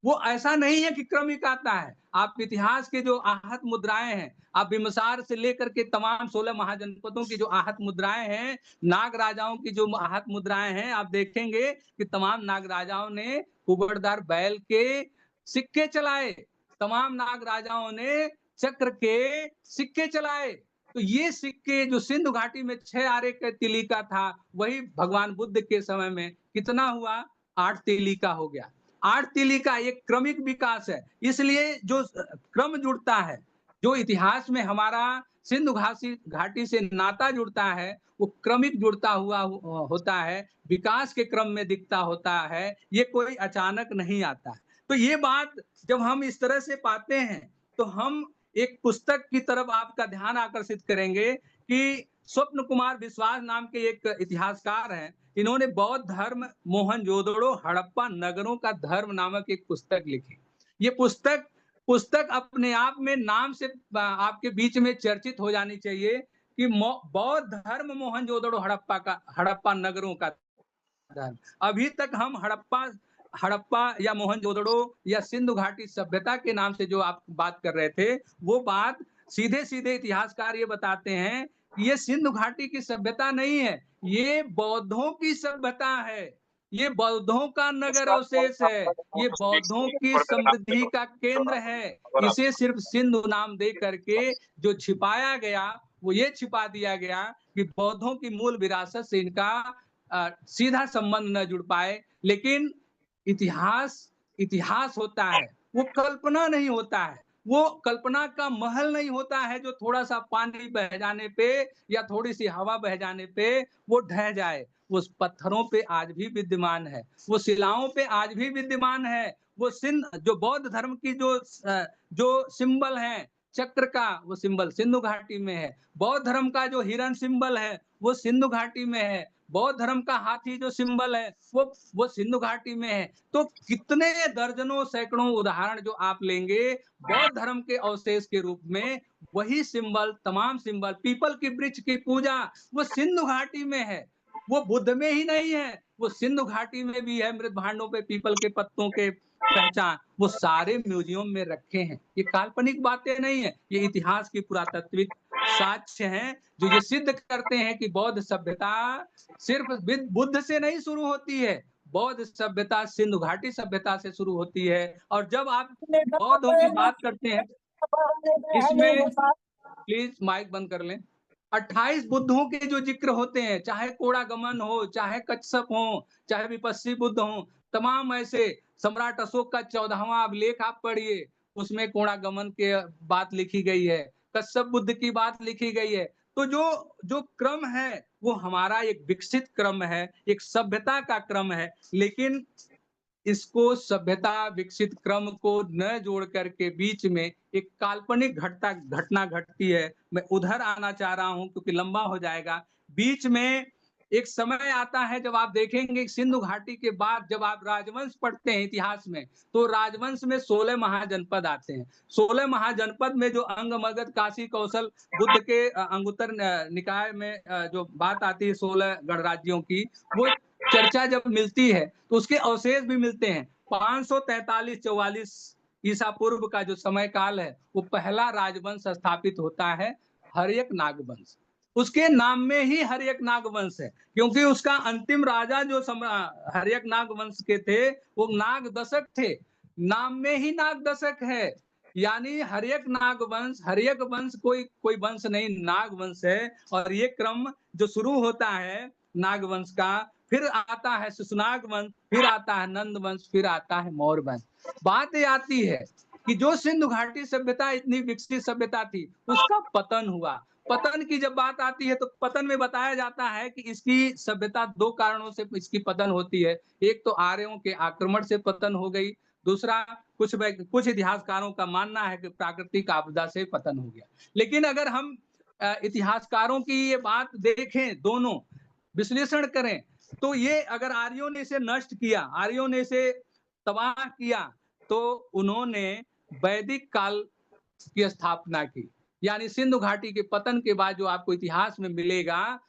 Speaker 6: वो ऐसा नहीं है कि क्रमिक आता है। आप इतिहास के जो आहत मुद्राएं हैं, आप बिम्बिसार से लेकर के तमाम 16 महाजनपदों की जो आहत मुद्राएं हैं, नाग राजाओं की जो आहत मुद्राएं हैं, आप देखेंगे कि तमाम नाग राजाओं ने कुबड़दार बैल के सिक्के चलाए, तमाम नाग राजाओं ने चक्र के सिक्के चलाए। तो ये सिक्के जो सिंधु घाटी में 6 आरे के तिली का था, वही भगवान बुद्ध के समय में कितना हुआ, 8 तिली का हो गया। 8 तिली का एक क्रमिक विकास है। इसलिए जो क्रम जुड़ता है, जो इतिहास में हमारा सिंधु घाटी से नाता जुड़ता है, वो क्रमिक जुड़ता हुआ होता है, विकास के क्रम में दिखता होता है, ये कोई अचानक नहीं आता है। तो ये बात जब हम इस तरह से पाते हैं, तो हम एक पुस्तक की तरफ आपका ध्यान आकर्षित करेंगे कि स्वप्न कुमार विश्वास नाम के एक इतिहासकार हैं। इन्होंने बौद्ध धर्म, मोहनजोदड़ो, हड़प्पा नगरों का धर्म नामक एक पुस्तक लिखी। ये पुस्तक अपने आप में नाम से आपके बीच में चर्चित हो जानी चाहिए कि बौद्ध धर्म, मोहनजोदड़ो, हड़प्पा नगरों का धर्म। अभी तक हम हड़प्पा या मोहनजोदड़ो या सिंधु घाटी सभ्यता के नाम से जो आप बात कर रहे थे, वो बात सीधे सीधे इतिहासकार ये बताते हैं कि ये सिंधु घाटी की सभ्यता नहीं है, ये बौद्धों की सभ्यता है। ये बौद्धों का नगर अवशेष है, ये बौद्धों की समृद्धि का केंद्र है। इसे सिर्फ सिंधु नाम दे करके जो छिपाया गया, वो ये छिपा दिया गया कि बौद्धों की मूल विरासत से इनका सीधा संबंध न जुड़ पाए। लेकिन इतिहास होता है, वो कल्पना नहीं होता है, वो कल्पना का महल नहीं होता है जो थोड़ा सा पानी बह जाने पे या थोड़ी सी हवा बह जाने पे वो ढह जाए। वो पत्थरों पे आज भी विद्यमान है, वो शिलाओं पे आज भी विद्यमान है। वो जो बौद्ध धर्म की जो सिंबल है चक्र का, वो सिंबल सिंधु घाटी में है। बौद्ध धर्म का जो हिरण सिंबल है वो सिंधु घाटी में है। बौद्ध धर्म का हाथी जो सिंबल है वो सिंधु घाटी में है। तो कितने दर्जनों सैकड़ों उदाहरण जो आप लेंगे बौद्ध धर्म के अवशेष के रूप में, वही सिंबल, तमाम सिंबल, पीपल की वृक्ष की पूजा वो सिंधु घाटी में है, वो बुद्ध में ही नहीं है, वो सिंधु घाटी में भी है। मृत भांडों पे पीपल के पत्तों के पहचान वो सारे म्यूजियम में रखे हैं। ये काल्पनिक बातें नहीं है, ये इतिहास की पुरातात्विक साक्ष्य हैं जो ये सिद्ध करते हैं कि बौद्ध सभ्यता सिर्फ बुद्ध से नहीं शुरू होती है, बौद्ध सभ्यता सिंधु घाटी सभ्यता से शुरू होती है। और जब आप बौद्धों की बात करते हैं, इसमें प्लीज माइक बंद कर लें, 28 बुद्धों के जो जिक्र होते हैं, चाहे कोड़ागमन हो, चाहे कच्छप हो, चाहे विपस्सी बुद्ध हो, तमाम ऐसे, सम्राट अशोक का 14वां अभिलेख आप पढ़िए, उसमें कोड़ागमन के बात लिखी गई है, कच्छप बुद्ध की बात लिखी गई है। तो जो क्रम है वो हमारा एक विकसित क्रम है, एक सभ्यता का क्रम है। लेकिन इसको सभ्यता विकसित क्रम को न जोड़ करके बीच में एक काल्पनिक घटना घटती है। मैं उधर आना चाह रहा हूं क्योंकि लंबा हो जाएगा। बीच में एक समय आता है जब आप देखेंगे सिंधु घाटी के बाद जब आप राजवंश पढ़ते हैं इतिहास में, तो राजवंश में 16 महाजनपद आते हैं। 16 महाजनपद में जो अंग, मगध, काशी, कौशल, बुद्ध के अंगुत्तर निकाय में जो बात आती है 16 गणराज्यों की, वो चर्चा जब मिलती है तो उसके अवशेष भी मिलते हैं। 543-44 ईसा पूर्व का जो समय काल है, वो पहला राजवंश स्थापित होता है, हर्यक नागवंश। उसके नाम में ही हर्यक नागवंश है, क्योंकि उसका अंतिम राजा जो हर्यक नागवंश के थे वो नाग दशक थे, नाम में ही नाग दशक है। यानी हर्यक नागवंश, हर्यक वंश कोई वंश नहीं, नागवंश है। और ये क्रम जो शुरू होता है नागवंश का, फिर आता है सुसनाग वंश, फिर आता है नंद वंश, फिर आता है मौर्य वंश। बात ये आती है कि जो सिंधु घाटी सभ्यता इतनी विकसित सभ्यता थी, उसका पतन हुआ। पतन की जब बात आती है तो पतन में बताया जाता है कि इसकी सभ्यता 2 कारणों से इसकी पतन होती है। एक तो आर्यों के आक्रमण से पतन हो गई, दूसरा कुछ इतिहासकारों का मानना है कि प्राकृतिक आपदा से पतन हो गया। लेकिन अगर हम इतिहासकारों की ये बात देखें, दोनों विश्लेषण करें, तो ये अगर आर्यों ने इसे नष्ट किया, आर्यों ने इसे तबाह किया, तो उन्होंने वैदिक काल की स्थापना की। यानी सिंधु घाटी के पतन के बाद जो आपको इतिहास में मिलेगा,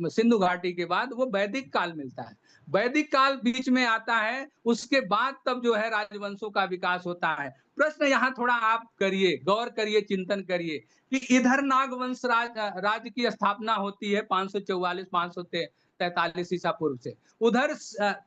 Speaker 6: सिंधु घाटी के बाद वो वैदिक काल मिलता है। वैदिक काल बीच में आता है, उसके बाद तब जो है राजवंशों का विकास होता है। प्रश्न यहाँ थोड़ा आप करिए, गौर करिए, चिंतन करिए कि इधर नागवंश राज्य की स्थापना होती है 544-543 ईसा पूर्व से, उधर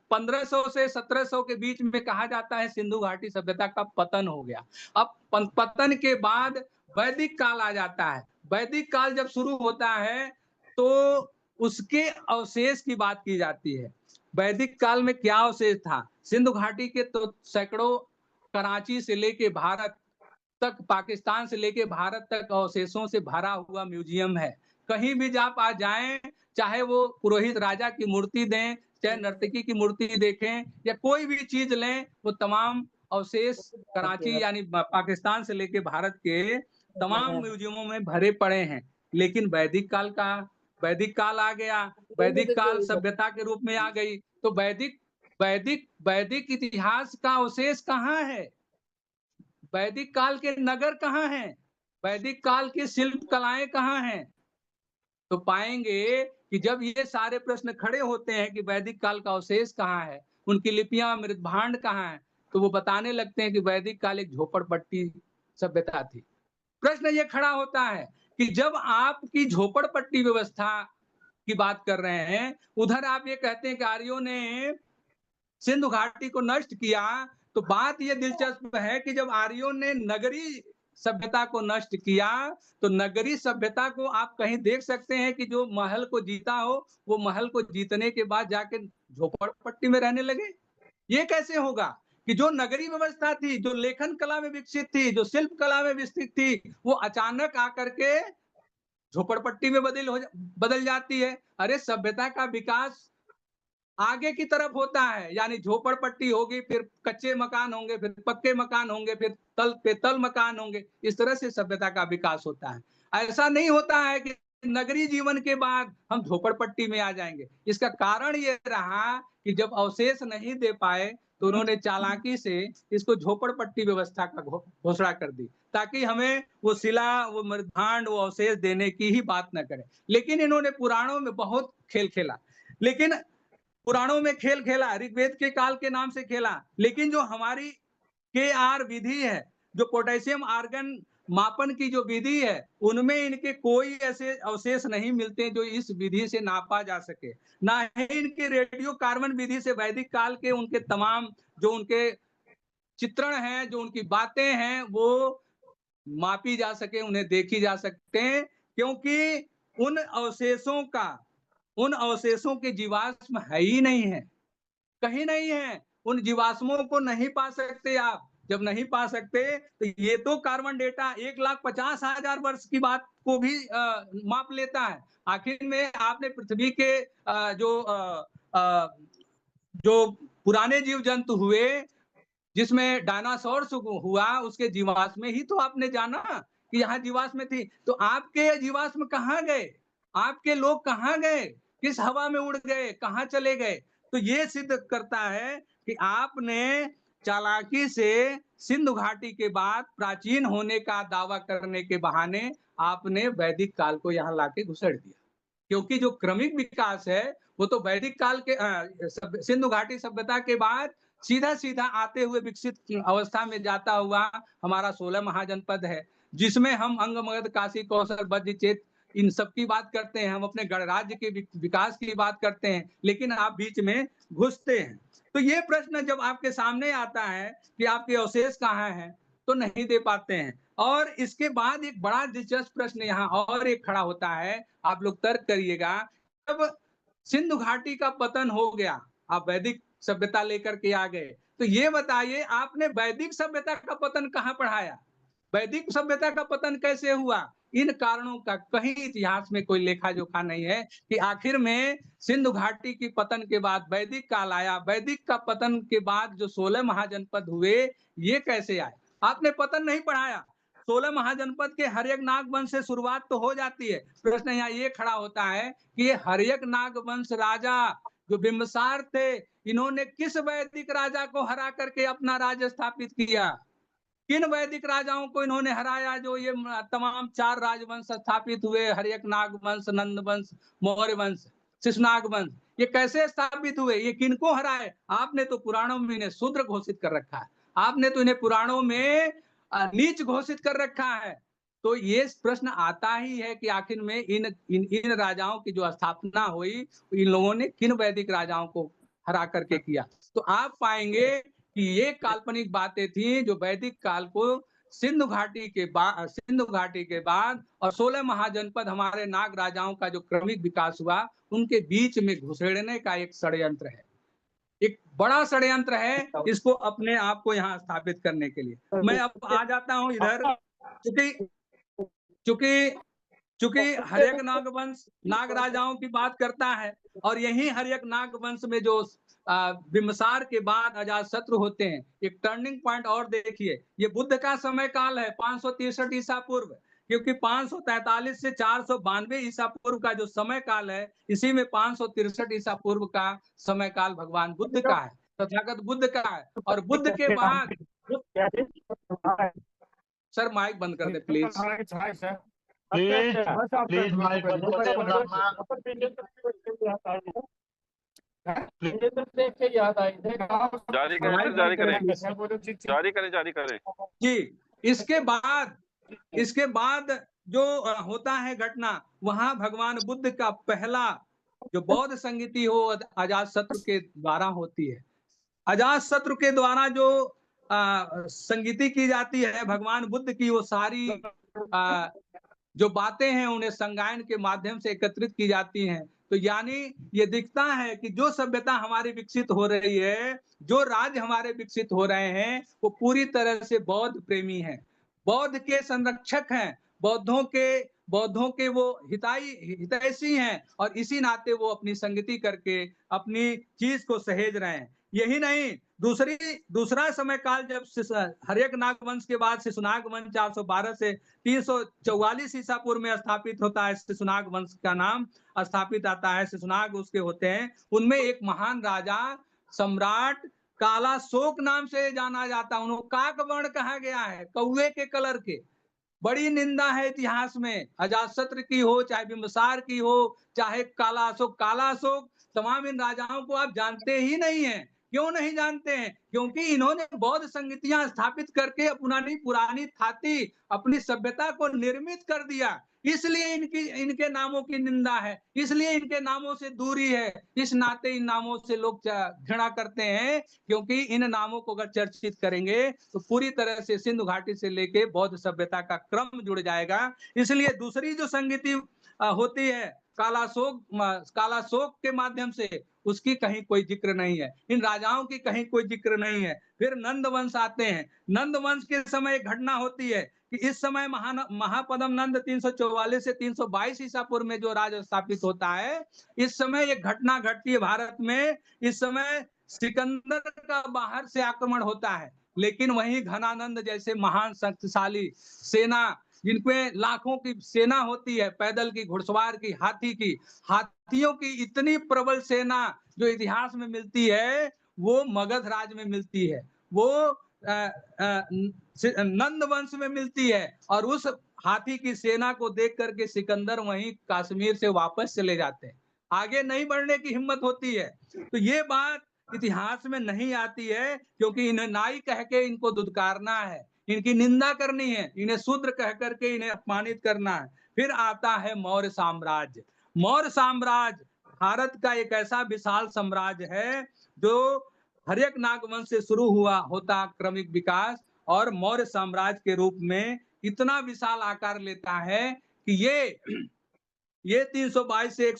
Speaker 6: 1500 से 1700 के बीच में कहा जाता है सिंधु घाटी सभ्यता का पतन हो गया। अब पतन के बाद वैदिक काल आ जाता है। वैदिक काल जब शुरू होता है तो उसके अवशेष की बात की जाती है। वैदिक काल में क्या अवशेष था? सिंधु घाटी के तो सैकड़ों, कराची से लेके भारत तक, पाकिस्तान से लेके भारत तक अवशेषों से भरा हुआ म्यूजियम है। कहीं भी आ जाएं, चाहे वो पुरोहित राजा की मूर्ति दें, चाहे नर्तकी की मूर्ति देखें, या कोई भी चीज लें, वो तमाम अवशेष कराची यानी पाकिस्तान से लेके भारत के तमाम म्यूजियमों में भरे पड़े हैं। लेकिन वैदिक काल आ गया, वैदिक काल सभ्यता के रूप में आ गई, तो वैदिक इतिहास का अवशेष कहाँ है? वैदिक काल के नगर कहाँ हैं? वैदिक काल की शिल्प कलाएं कहाँ हैं? तो पाएंगे कि जब ये सारे प्रश्न खड़े होते हैं कि वैदिक काल का अवशेष कहाँ है, उनकी लिपियां, मृत भांड कहाँ है, तो वो बताने लगते हैं कि वैदिक काल एक झोपड़पट्टी सभ्यता थी। प्रश्न ये खड़ा होता है कि जब आपकी झोपड़पट्टी व्यवस्था की बात कर रहे हैं, उधर आप ये कहते हैं कि आर्यों ने सिंधु घाटी को नष्ट किया, तो बात ये दिलचस्प है कि जब आर्यों ने नगरी सभ्यता को नष्ट किया, तो नगरी सभ्यता को आप कहीं देख सकते हैं कि जो महल को जीता हो, वो महल को जीतने के बाद जाके झोपड़पट्टी में रहने लगे? ये कैसे होगा कि जो नगरी व्यवस्था थी, जो लेखन कला में विकसित थी, जो शिल्प कला में विकसित थी, वो अचानक आकर के झोपड़पट्टी में बदल जाती है। अरे सभ्यता का विकास आगे की तरफ होता है, यानी झोपड़पट्टी होगी, फिर कच्चे मकान होंगे, फिर पक्के मकान होंगे, फिर तल पे तल मकान होंगे। इस तरह से सभ्यता का विकास होता है। ऐसा नहीं होता है कि नगरी जीवन के बाद हम झोपड़पट्टी में आ जाएंगे। इसका कारण ये रहा कि जब अवशेष नहीं दे पाए, तो उन्होंने चालाकी से इसको झोपड़पट्टी व्यवस्था का घोषणा कर दी, ताकि हमें वो शिला, वो मृदभांड, वो अवशेष देने की ही बात न करें। लेकिन इन्होंने पुराणों में बहुत खेल खेला, लेकिन पुराणों में खेल खेला, ऋग्वेद के काल के नाम से खेला, लेकिन जो हमारी KR विधि है, जो पोटेशियम आर्गन मापन की जो विधि है, उनमें इनके कोई ऐसे अवशेष नहीं मिलते जो इस विधि से नापा जा सके। ना ही इनके रेडियो कार्बन विधि से वैदिक काल के उनके तमाम जो उनके चित्रण हैं, जो उनकी बातें हैं, वो मापी जा सके, उन्हें देखी जा सकते हैं, क्योंकि उन अवशेषों के जीवाश्म है ही नहीं है, कहीं नहीं है। उन जीवाश्मों को नहीं पा सकते आप। जब नहीं पा सकते, तो ये तो कार्बन डेटा 1,50,000 वर्ष की बात को भी माप लेता है। आखिर में आपने पृथ्वी के जो पुराने जीव जंतु हुए, जिसमें डायनासोर्स हुआ, उसके जीवाश्म ही तो आपने जाना कि यहाँ जीवाश्म थी। तो आपके जीवाश्म कहाँ गए? आपके लोग कहाँ गए? किस हवा में उड़ गए? कहाँ चले गए? तो ये सिद्ध करता है कि आपने चालाकी से सिंधु घाटी के बाद प्राचीन होने का दावा करने के बहाने आपने वैदिक काल को यहाँ लाके घुसेड़ दिया, क्योंकि जो क्रमिक विकास है वो तो वैदिक काल के सिंधु घाटी सभ्यता के बाद सीधा सीधा आते हुए विकसित अवस्था में जाता हुआ हमारा 16 महाजनपद है, जिसमें हम अंग, मगध, काशी, कौशल, बद्र, चेत, इन सब की बात करते हैं। हम अपने गणराज्य के विकास की बात करते हैं, लेकिन आप बीच में घुसते हैं। तो ये प्रश्न जब आपके सामने आता है कि आपके अवशेष कहाँ हैं, तो नहीं दे पाते हैं। और इसके बाद एक बड़ा दिलचस्प प्रश्न यहाँ और एक खड़ा होता है, आप लोग तर्क करिएगा। जब सिंधु घाटी का पतन हो गया, आप वैदिक सभ्यता लेकर के आ गए, तो ये बताइए आपने वैदिक सभ्यता का पतन कहाँ पढ़ाया? वैदिक सभ्यता का पतन कैसे हुआ? इन कारणों का कहीं इतिहास में कोई लेखा जोखा नहीं है कि आखिर में सिंधु घाटी की पतन के बाद वैदिक काल आया, वैदिक का पतन के बाद जो 16 महाजनपद हुए, ये कैसे आए? आपने पतन नहीं पढ़ाया। 16 महाजनपद के हर्यक नाग वंश से शुरुआत तो हो जाती है। प्रश्न यहाँ ये खड़ा होता है कि ये हर्यक नाग वंश राजा जो बिंबसार थे, इन्होंने किस वैदिक राजा को हरा करके अपना राज्य स्थापित किया? किन वैदिक राजाओं को इन्होंने हराया? जो ये तमाम 4 राजवंश स्थापित हुए, हर्यक नाग वंश, नंद वंश, मौर्य वंश, शिशुनाग वंश, ये कैसे स्थापित हुए? ये किनको हराए? आपने तो पुराणों में इन्हें शूद्र घोषित कर रखा है, आपने तो इन्हें पुराणों में नीच घोषित कर रखा है। तो ये प्रश्न आता ही है कि आखिर में इन राजाओं की जो स्थापना हुई, इन लोगों ने किन वैदिक राजाओं को हरा करके किया? तो आप पाएंगे कि ये काल्पनिक बातें थी जो वैदिक काल को सिंधु घाटी के बाद और 16 महाजनपद हमारे नाग राजाओं का जो क्रमिक विकास हुआ, उनके बीच में घुसेड़ने का एक षड्यंत्र है, एक बड़ा षड्यंत्र है, इसको अपने आप को यहाँ स्थापित करने के लिए। मैं अब आ जाता हूँ इधर, चूंकि हर्यक नाग वंश नाग राजाओं की बात करता है, और यही हर्यक नाग वंश में जो बिंबसार के बाद अजातशत्रु होते हैं। एक टर्निंग पॉइंट और देखिए, ये बुद्ध का समय काल है 563 ईसा पूर्व, क्योंकि 543 से 492 ईसा पूर्व का जो समय काल है, इसी में 563 ईसा पूर्व का समय काल भगवान बुद्ध का है, तथागत बुद्ध का है। और बुद्ध के बाद सर माइक बंद कर दे प्लीज।
Speaker 5: प्लीज माइक बंद कर दे जारी करें
Speaker 6: जी। इसके बाद जो होता है घटना, वहां भगवान बुद्ध का पहला जो बौद्ध संगीति हो अजातशत्रु के द्वारा होती है। अजातशत्रु के द्वारा जो संगीति की जाती है भगवान बुद्ध की, वो सारी जो बातें हैं उन्हें संगायन के माध्यम से एकत्रित की जाती हैं। तो यानी ये दिखता है कि जो सभ्यता हमारी विकसित हो रही है, जो राज्य हमारे विकसित हो रहे हैं, वो पूरी तरह से बौद्ध प्रेमी हैं, बौद्ध के संरक्षक हैं, बौद्धों के वो हितैषी हैं, और इसी नाते वो अपनी संगति करके अपनी चीज को सहेज रहे हैं। यही नहीं, दूसरा समय काल जब हर्यक नाग वंश के बाद शिशुनाग वंश 412 से 344 ईसा पूर्व में स्थापित होता है, शिशुनाग वंश का नाम स्थापित आता है, शिशुनाग उसके होते हैं। उनमें एक महान राजा सम्राट कालाशोक नाम से जाना जाता, उन्हें काक वर्ण कहा गया है, कौवे के कलर के। बड़ी निंदा है इतिहास में, अजातशत्रु की हो, चाहे बिंबिसार की हो, चाहे कालाशोक तमाम इन राजाओं को आप जानते ही नहीं हैं। क्यों नहीं जानते हैं? क्योंकि इन्होंने बौद्ध संगतियां स्थापित करके अपनी पुरानी थाती, अपनी सभ्यता को निर्मित कर दिया, इसलिए इनके नामों की निंदा है, इसलिए इनके नामों से दूरी है। इस नाते इन नामों से लोग घृणा करते हैं, क्योंकि इन नामों को अगर चर्चित करेंगे तो पूरी तरह से सिंधु घाटी से लेके बौद्ध सभ्यता का क्रम जुड़ जाएगा। इसलिए दूसरी जो संगति होती है कालाशोक के माध्यम से, उसकी कहीं कोई जिक्र नहीं है, इन राजाओं की कहीं कोई जिक्र नहीं है। फिर नंद वंश आते हैं। नंद वंश के समय एक घटना होती है कि इस समय महापद्म नंद 344 से 322 ईसा पूर्व में जो राज स्थापित होता है, इस समय एक घटना घटती है भारत में। इस समय सिकंदर का बाहर से आक्रमण होता है, लेकिन वहीं घनानंद जैसे महान शक्तिशाली सेना, जिनपे लाखों की सेना होती है, पैदल की, घुड़सवार की, हाथियों की इतनी प्रबल सेना जो इतिहास में मिलती है, वो मगध राज में मिलती है, वो नंद वंश में मिलती है। और उस हाथी की सेना को देख करके सिकंदर वहीं कश्मीर से वापस चले जाते हैं, आगे नहीं बढ़ने की हिम्मत होती है। तो ये बात इतिहास में नहीं आती है, क्योंकि इन्हें नाई कह के इनको दुदकारना है, इनकी निंदा करनी है, इन्हें शूद्र कह करके इन्हें अपमानित करना है। फिर आता है मौर्य साम्राज्य। मौर्य साम्राज्य भारत का एक ऐसा विशाल साम्राज्य है जो हर्यक नाग वंश से शुरू होता क्रमिक विकास, और मौर्य साम्राज्य के रूप में इतना विशाल आकार लेता है कि ये 322 से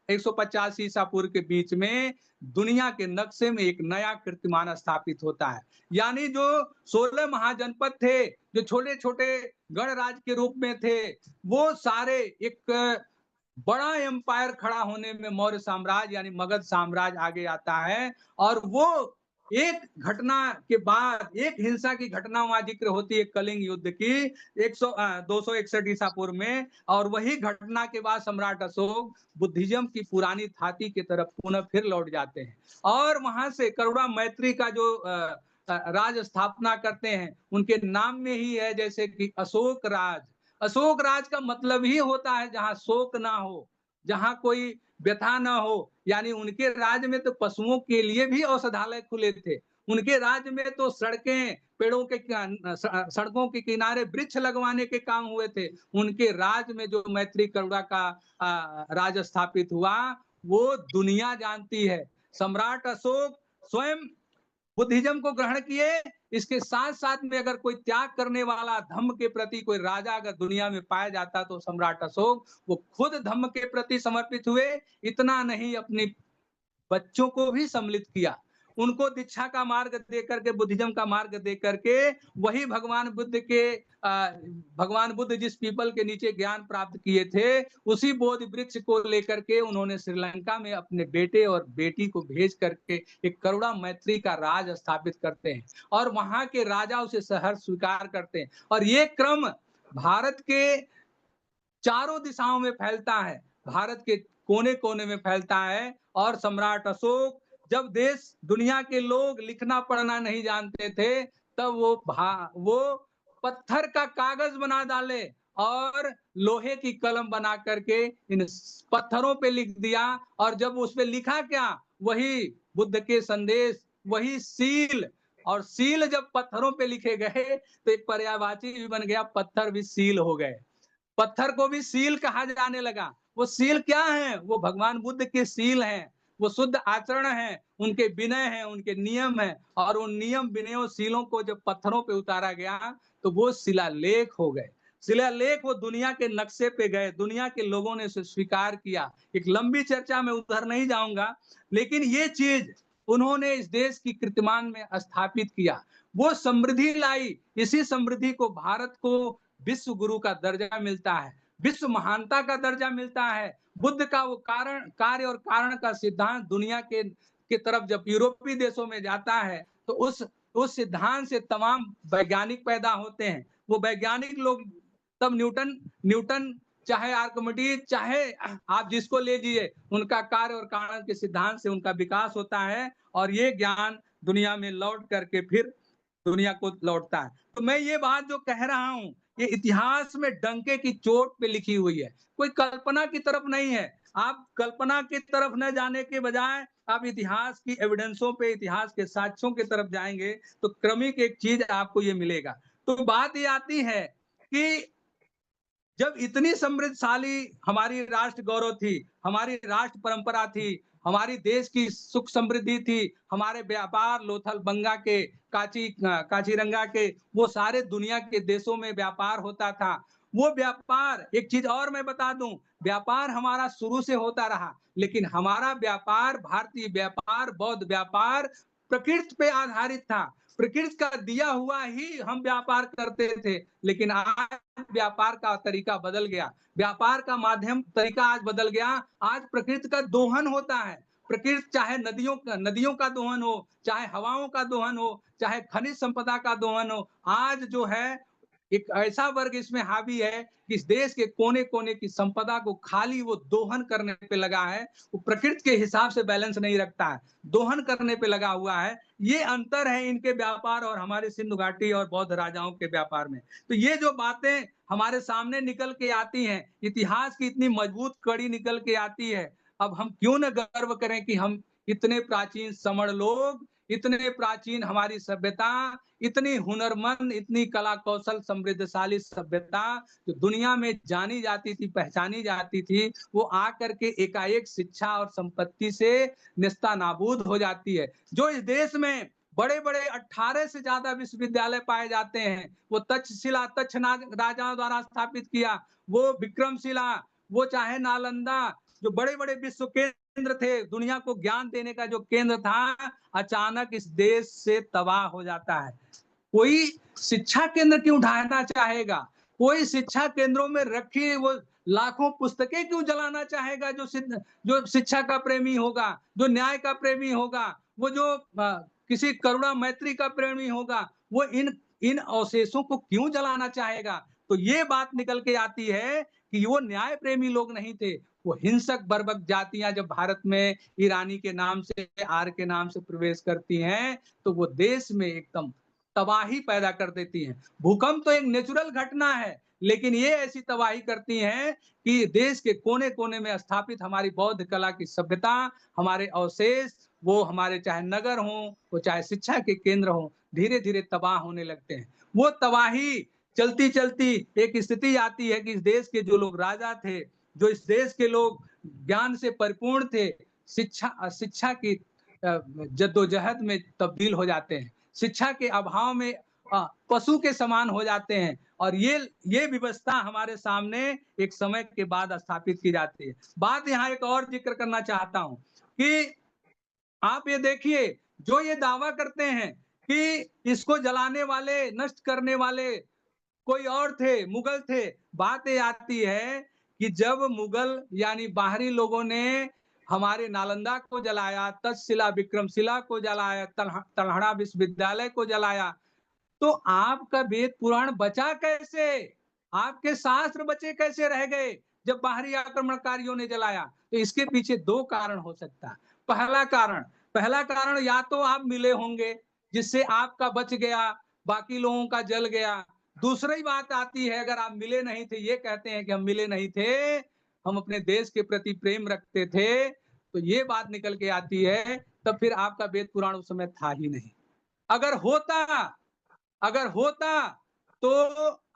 Speaker 6: 150 ईसा पूर्व के बीच में दुनिया के नक्शे में एक नया कीर्तिमान स्थापित होता है। यानी जो 16 महाजनपद थे, जो छोटे छोटे गणराज्य के रूप में थे, वो सारे एक बड़ा एम्पायर खड़ा होने में मौर्य साम्राज्य यानी मगध साम्राज्य आगे आता है। और वो एक घटना के बाद एक हिंसा की घटना वहां जिक्र होती है, कलिंग युद्ध की 261 ईसा पूर्व में। और वही घटना के बाद सम्राट अशोक बुद्धिज्म की पुरानी थाती की तरफ पुनः फिर लौट जाते हैं, और वहां से करुणा मैत्री का जो राज स्थापना करते हैं, उनके नाम में ही है, जैसे कि अशोक राज। अशोक राज का मतलब ही होता है जहां शोक ना हो, जहां कोई व्यथा न हो। यानी उनके राज्य में तो पशुओं के लिए भी औषधालय खुले थे, उनके राज्य में तो सड़कों के किनारे वृक्ष लगवाने के काम हुए थे। उनके राज्य में जो मैत्री करुणा का राज स्थापित हुआ, वो दुनिया जानती है। सम्राट अशोक स्वयं बुद्धिज्म को ग्रहण किए, इसके साथ साथ में अगर कोई त्याग करने वाला धम्म के प्रति कोई राजा अगर दुनिया में पाया जाता तो सम्राट अशोक, वो खुद धम्म के प्रति समर्पित हुए। इतना नहीं, अपने बच्चों को भी सम्मिलित किया, उनको दीक्षा का मार्ग दे करके, बुद्धिज्म का मार्ग दे करके, वही भगवान बुद्ध जिस पीपल के नीचे ज्ञान प्राप्त किए थे, उसी बोधि वृक्ष को लेकर के उन्होंने श्रीलंका में अपने बेटे और बेटी को भेज करके एक करुणा मैत्री का राज स्थापित करते हैं, और वहां के राजा उसे सहर्ष स्वीकार करते हैं। और ये क्रम भारत के चारों दिशाओं में फैलता है, भारत के कोने कोने में फैलता है। और सम्राट अशोक, जब देश दुनिया के लोग लिखना पढ़ना नहीं जानते थे, तब वो पत्थर का कागज बना डाले और लोहे की कलम बना करके इन पत्थरों पे लिख दिया। और जब उस पे लिखा क्या, वही बुद्ध के संदेश, वही सील। और सील जब पत्थरों पे लिखे गए तो एक पर्यायवाची भी बन गया, पत्थर भी सील हो गए, पत्थर को भी सील कहा जाने लगा। वो सील क्या है? वो भगवान बुद्ध के सील हैं। वो शुद्ध आचरण है, उनके विनय है, उनके नियम है, और उन नियम विनयों शीलों को जब पत्थरों पे उतारा गया तो वो शिलालेख हो गए। शिलालेख वो दुनिया के नक्शे पे गए, दुनिया के लोगों ने उसे स्वीकार किया। एक लंबी चर्चा में उधर नहीं जाऊंगा, लेकिन ये चीज उन्होंने इस देश की कीर्तिमान में स्थापित किया, वो समृद्धि लाई। इसी समृद्धि को भारत को विश्व गुरु का दर्जा मिलता है, विश्व महानता का दर्जा मिलता है। बुद्ध का वो कार्य और कारण का सिद्धांत दुनिया के तरफ जब यूरोपीय देशों में जाता है तो उस सिद्धांत से तमाम वैज्ञानिक पैदा होते हैं। वो वैज्ञानिक लोग तब न्यूटन चाहे आर्किमिडीज, चाहे आप जिसको ले लीजिए, उनका कार्य और कारण के सिद्धांत से उनका विकास होता है, और ये ज्ञान दुनिया में लौट करके फिर दुनिया को लौटता है। तो मैं ये बात जो कह रहा हूं, ये इतिहास में डंके की चोट पे लिखी हुई है, कोई कल्पना की तरफ नहीं है। आप कल्पना की तरफ न जाने के बजाय आप इतिहास की एविडेंसों पे, इतिहास के साक्ष्यों की तरफ जाएंगे तो क्रमिक एक चीज आपको ये मिलेगा। तो बात ये आती है कि जब इतनी समृद्धशाली हमारी राष्ट्र गौरव थी, हमारी राष्ट्र परंपरा थी, हमारी देश की सुख समृद्धि थी, हमारे व्यापार लोथल बंगा के, काचीरंगा के, वो सारे दुनिया के देशों में व्यापार होता था। वो व्यापार, एक चीज और मैं बता दूं, व्यापार हमारा शुरू से होता रहा, लेकिन हमारा व्यापार, भारतीय व्यापार, बौद्ध व्यापार प्रकृति पे आधारित था। प्रकृति का दिया हुआ ही हम व्यापार करते थे, लेकिन आज व्यापार का तरीका बदल गया, व्यापार का माध्यम तरीका आज बदल गया। आज प्रकृति का दोहन होता है। प्रकृति चाहे नदियों का दोहन हो, चाहे हवाओं का दोहन हो, चाहे खनिज संपदा का दोहन हो, आज जो है एक ऐसा वर्ग इसमें हावी है कि इस देश के कोने कोने की संपदा को खाली वो दोहन करने पे लगा है। वो प्रकृति के हिसाब से बैलेंस नहीं रखता है, दोहन करने पे लगा हुआ है। ये अंतर है इनके व्यापार और हमारे सिंधु घाटी और बौद्ध राजाओं के व्यापार में। तो ये जो बातें हमारे सामने निकल के आती हैं, इतिहास की इतनी मजबूत कड़ी निकल के आती है, अब हम क्यों न गर्व करें कि हम इतने प्राचीन समण लोग, इतने प्राचीन हमारी सभ्यता, इतनी हुनरमंद, इतनी कला कौशल समृद्धशाली सभ्यता जो दुनिया में जानी जाती थी, पहचानी जाती थी, वो आकर के एकाएक शिक्षा और संपत्ति से नेस्तानाबूद हो जाती है। जो इस देश में बड़े बड़े 18 से ज्यादा विश्वविद्यालय पाए जाते हैं, वो तक्षशिला, तक्ष राजाओं द्वारा स्थापित किया, वो विक्रमशिला, वो चाहे नालंदा, जो बड़े बड़े विश्व केंद्र थे, दुनिया को ज्ञान देने का जो केंद्र था, अचानक इस देश से तबाह हो जाता है। कोई शिक्षा केंद्र क्यों ढाना चाहेगा? कोई शिक्षा केंद्रों में रखी वो लाखों पुस्तकें क्यों जलाना चाहेगा? जो शिक्षा का प्रेमी होगा, जो न्याय का प्रेमी होगा, वो जो किसी करुणा मैत्री का प्रेमी होगा, वो इन अवशेषों को क्यों जलाना चाहेगा? तो ये बात निकल के आती है कि वो न्याय प्रेमी लोग नहीं थे, वो हिंसक बर्बक जातियां जब भारत में ईरानी के नाम से, आर्य के नाम से प्रवेश करती हैं, तो वो देश में एकदम तबाही पैदा कर देती हैं। भूकंप तो एक नेचुरल घटना है, लेकिन ये ऐसी तबाही करती हैं कि देश के कोने कोने में स्थापित हमारी बौद्ध कला की सभ्यता, हमारे अवशेष, वो हमारे चाहे नगर हों, वो चाहे शिक्षा के केंद्र हों, धीरे धीरे तबाह होने लगते हैं। वो तबाही चलती चलती एक स्थिति आती है कि इस देश के जो लोग राजा थे, जो इस देश के लोग ज्ञान से परिपूर्ण थे, शिक्षा की जद्दोजहद में तब्दील हो जाते हैं, शिक्षा के अभाव में पशु के समान हो जाते हैं। और ये व्यवस्था हमारे सामने एक समय के बाद स्थापित की जाती है। बात यहाँ एक और जिक्र करना चाहता हूं कि आप ये देखिए, जो ये दावा करते हैं कि इसको जलाने वाले, नष्ट करने वाले कोई और थे, मुगल थे। बात ये आती है कि जब मुगल यानी बाहरी लोगों ने हमारे नालंदा को जलाया, तक्षशिला, विक्रमशिला को जलाया, तलहड़ा विश्वविद्यालय को जलाया, तो आपका वेद पुराण बचा कैसे? आपके शास्त्र बचे कैसे रह गए जब बाहरी आक्रमणकारियों ने जलाया? तो इसके पीछे दो कारण हो सकता है। पहला कारण या तो आप मिले होंगे जिससे आपका बच गया, बाकी लोगों का जल गया। दूसरी बात आती है, अगर आप मिले नहीं थे, ये कहते हैं कि हम मिले नहीं थे, हम अपने देश के प्रति प्रेम रखते थे, तो ये बात निकल के आती है, तब फिर आपका वेद पुराण उस समय था ही नहीं। अगर होता तो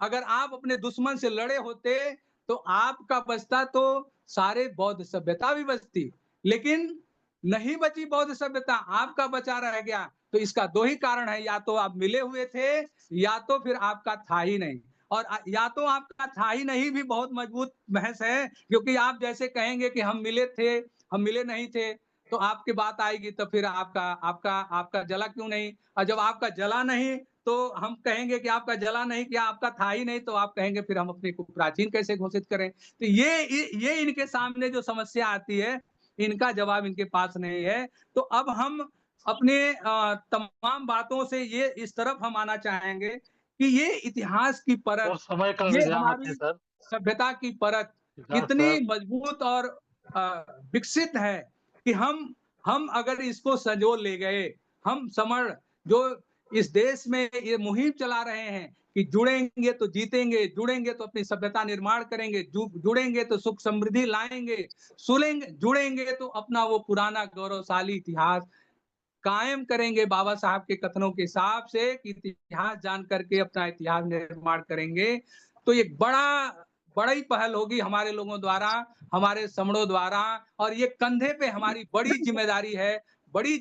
Speaker 6: अगर आप अपने दुश्मन से लड़े होते तो आपका बचता तो सारे बौद्ध सभ्यता भी बचती। नहीं बची बौद्ध सभ्यता, आपका बचा रह गया। तो इसका दो ही कारण है, या तो आप मिले हुए थे या तो फिर आपका था ही नहीं। और या तो आपका था ही नहीं भी बहुत मजबूत बहस है, क्योंकि आप जैसे कहेंगे कि हम मिले थे, हम मिले नहीं थे, तो आपकी बात आएगी तो फिर आपका आपका आपका जला क्यों नहीं? और जब आपका जला नहीं तो हम कहेंगे कि आपका जला नहीं, क्या आपका था ही नहीं, तो आप कहेंगे फिर हम अपने को प्राचीन कैसे घोषित करें? तो ये इनके सामने जो समस्या आती है, इनका जवाब इनके पास नहीं है। तो अब हम अपने तमाम बातों से ये इस तरफ हम आना चाहेंगे कि ये इतिहास की परत,
Speaker 5: और समय का
Speaker 6: ये
Speaker 5: विराम
Speaker 6: हमारी
Speaker 5: है सर।
Speaker 6: सभ्यता की परत
Speaker 5: विकास
Speaker 6: कितनी
Speaker 5: सर,
Speaker 6: मजबूत और विकसित है कि हम अगर इसको संजो ले गए, हम समण जो इस देश में ये मुहिम चला रहे हैं कि जुड़ेंगे तो जीतेंगे, जुड़ेंगे तो अपनी सभ्यता निर्माण करेंगे, जुड़ेंगे तो सुख समृद्धि लाएंगे, जुड़ेंगे तो अपना वो पुराना गौरवशाली इतिहास कायम करेंगे बाबा साहब के कथनों के हिसाब से कि इतिहास जान करके अपना इतिहास निर्माण करेंगे। तो एक बड़ा ही पहल होगी हमारे लोगों द्वारा, हमारे समणों द्वारा, और ये कंधे पे हमारी बड़ी जिम्मेदारी है, बड़ी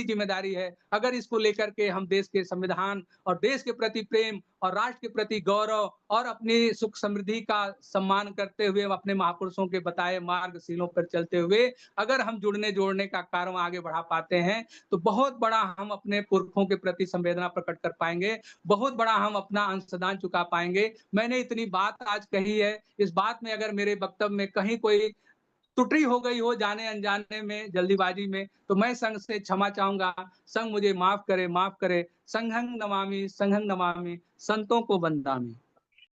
Speaker 6: जिम्मेदारी है। अगर इसको लेकर के हम देश के संविधान और देश के प्रति प्रेम और राष्ट्र के प्रति गौरव और अपनी सुख समृद्धि का सम्मान करते हुए, अपने महापुरुषों के बताए मार्गशीलों पर चलते हुए अगर हम जुड़ने जोड़ने का कार्य आगे बढ़ा पाते हैं, तो बहुत बड़ा हम अपने पुरखों के प्रति संवेदना प्रकट कर पाएंगे, बहुत बड़ा हम अपना अंशदान चुका पाएंगे। मैंने इतनी बात आज कही है, इस बात में अगर मेरे वक्तव्य में कहीं कोई त्रुटि हो गई हो जाने अनजाने में, जल्दीबाजी में, तो मैं संघ से क्षमा चाहूंगा। संघ मुझे माफ करे, संघं नमामि, संतों को वंदामि।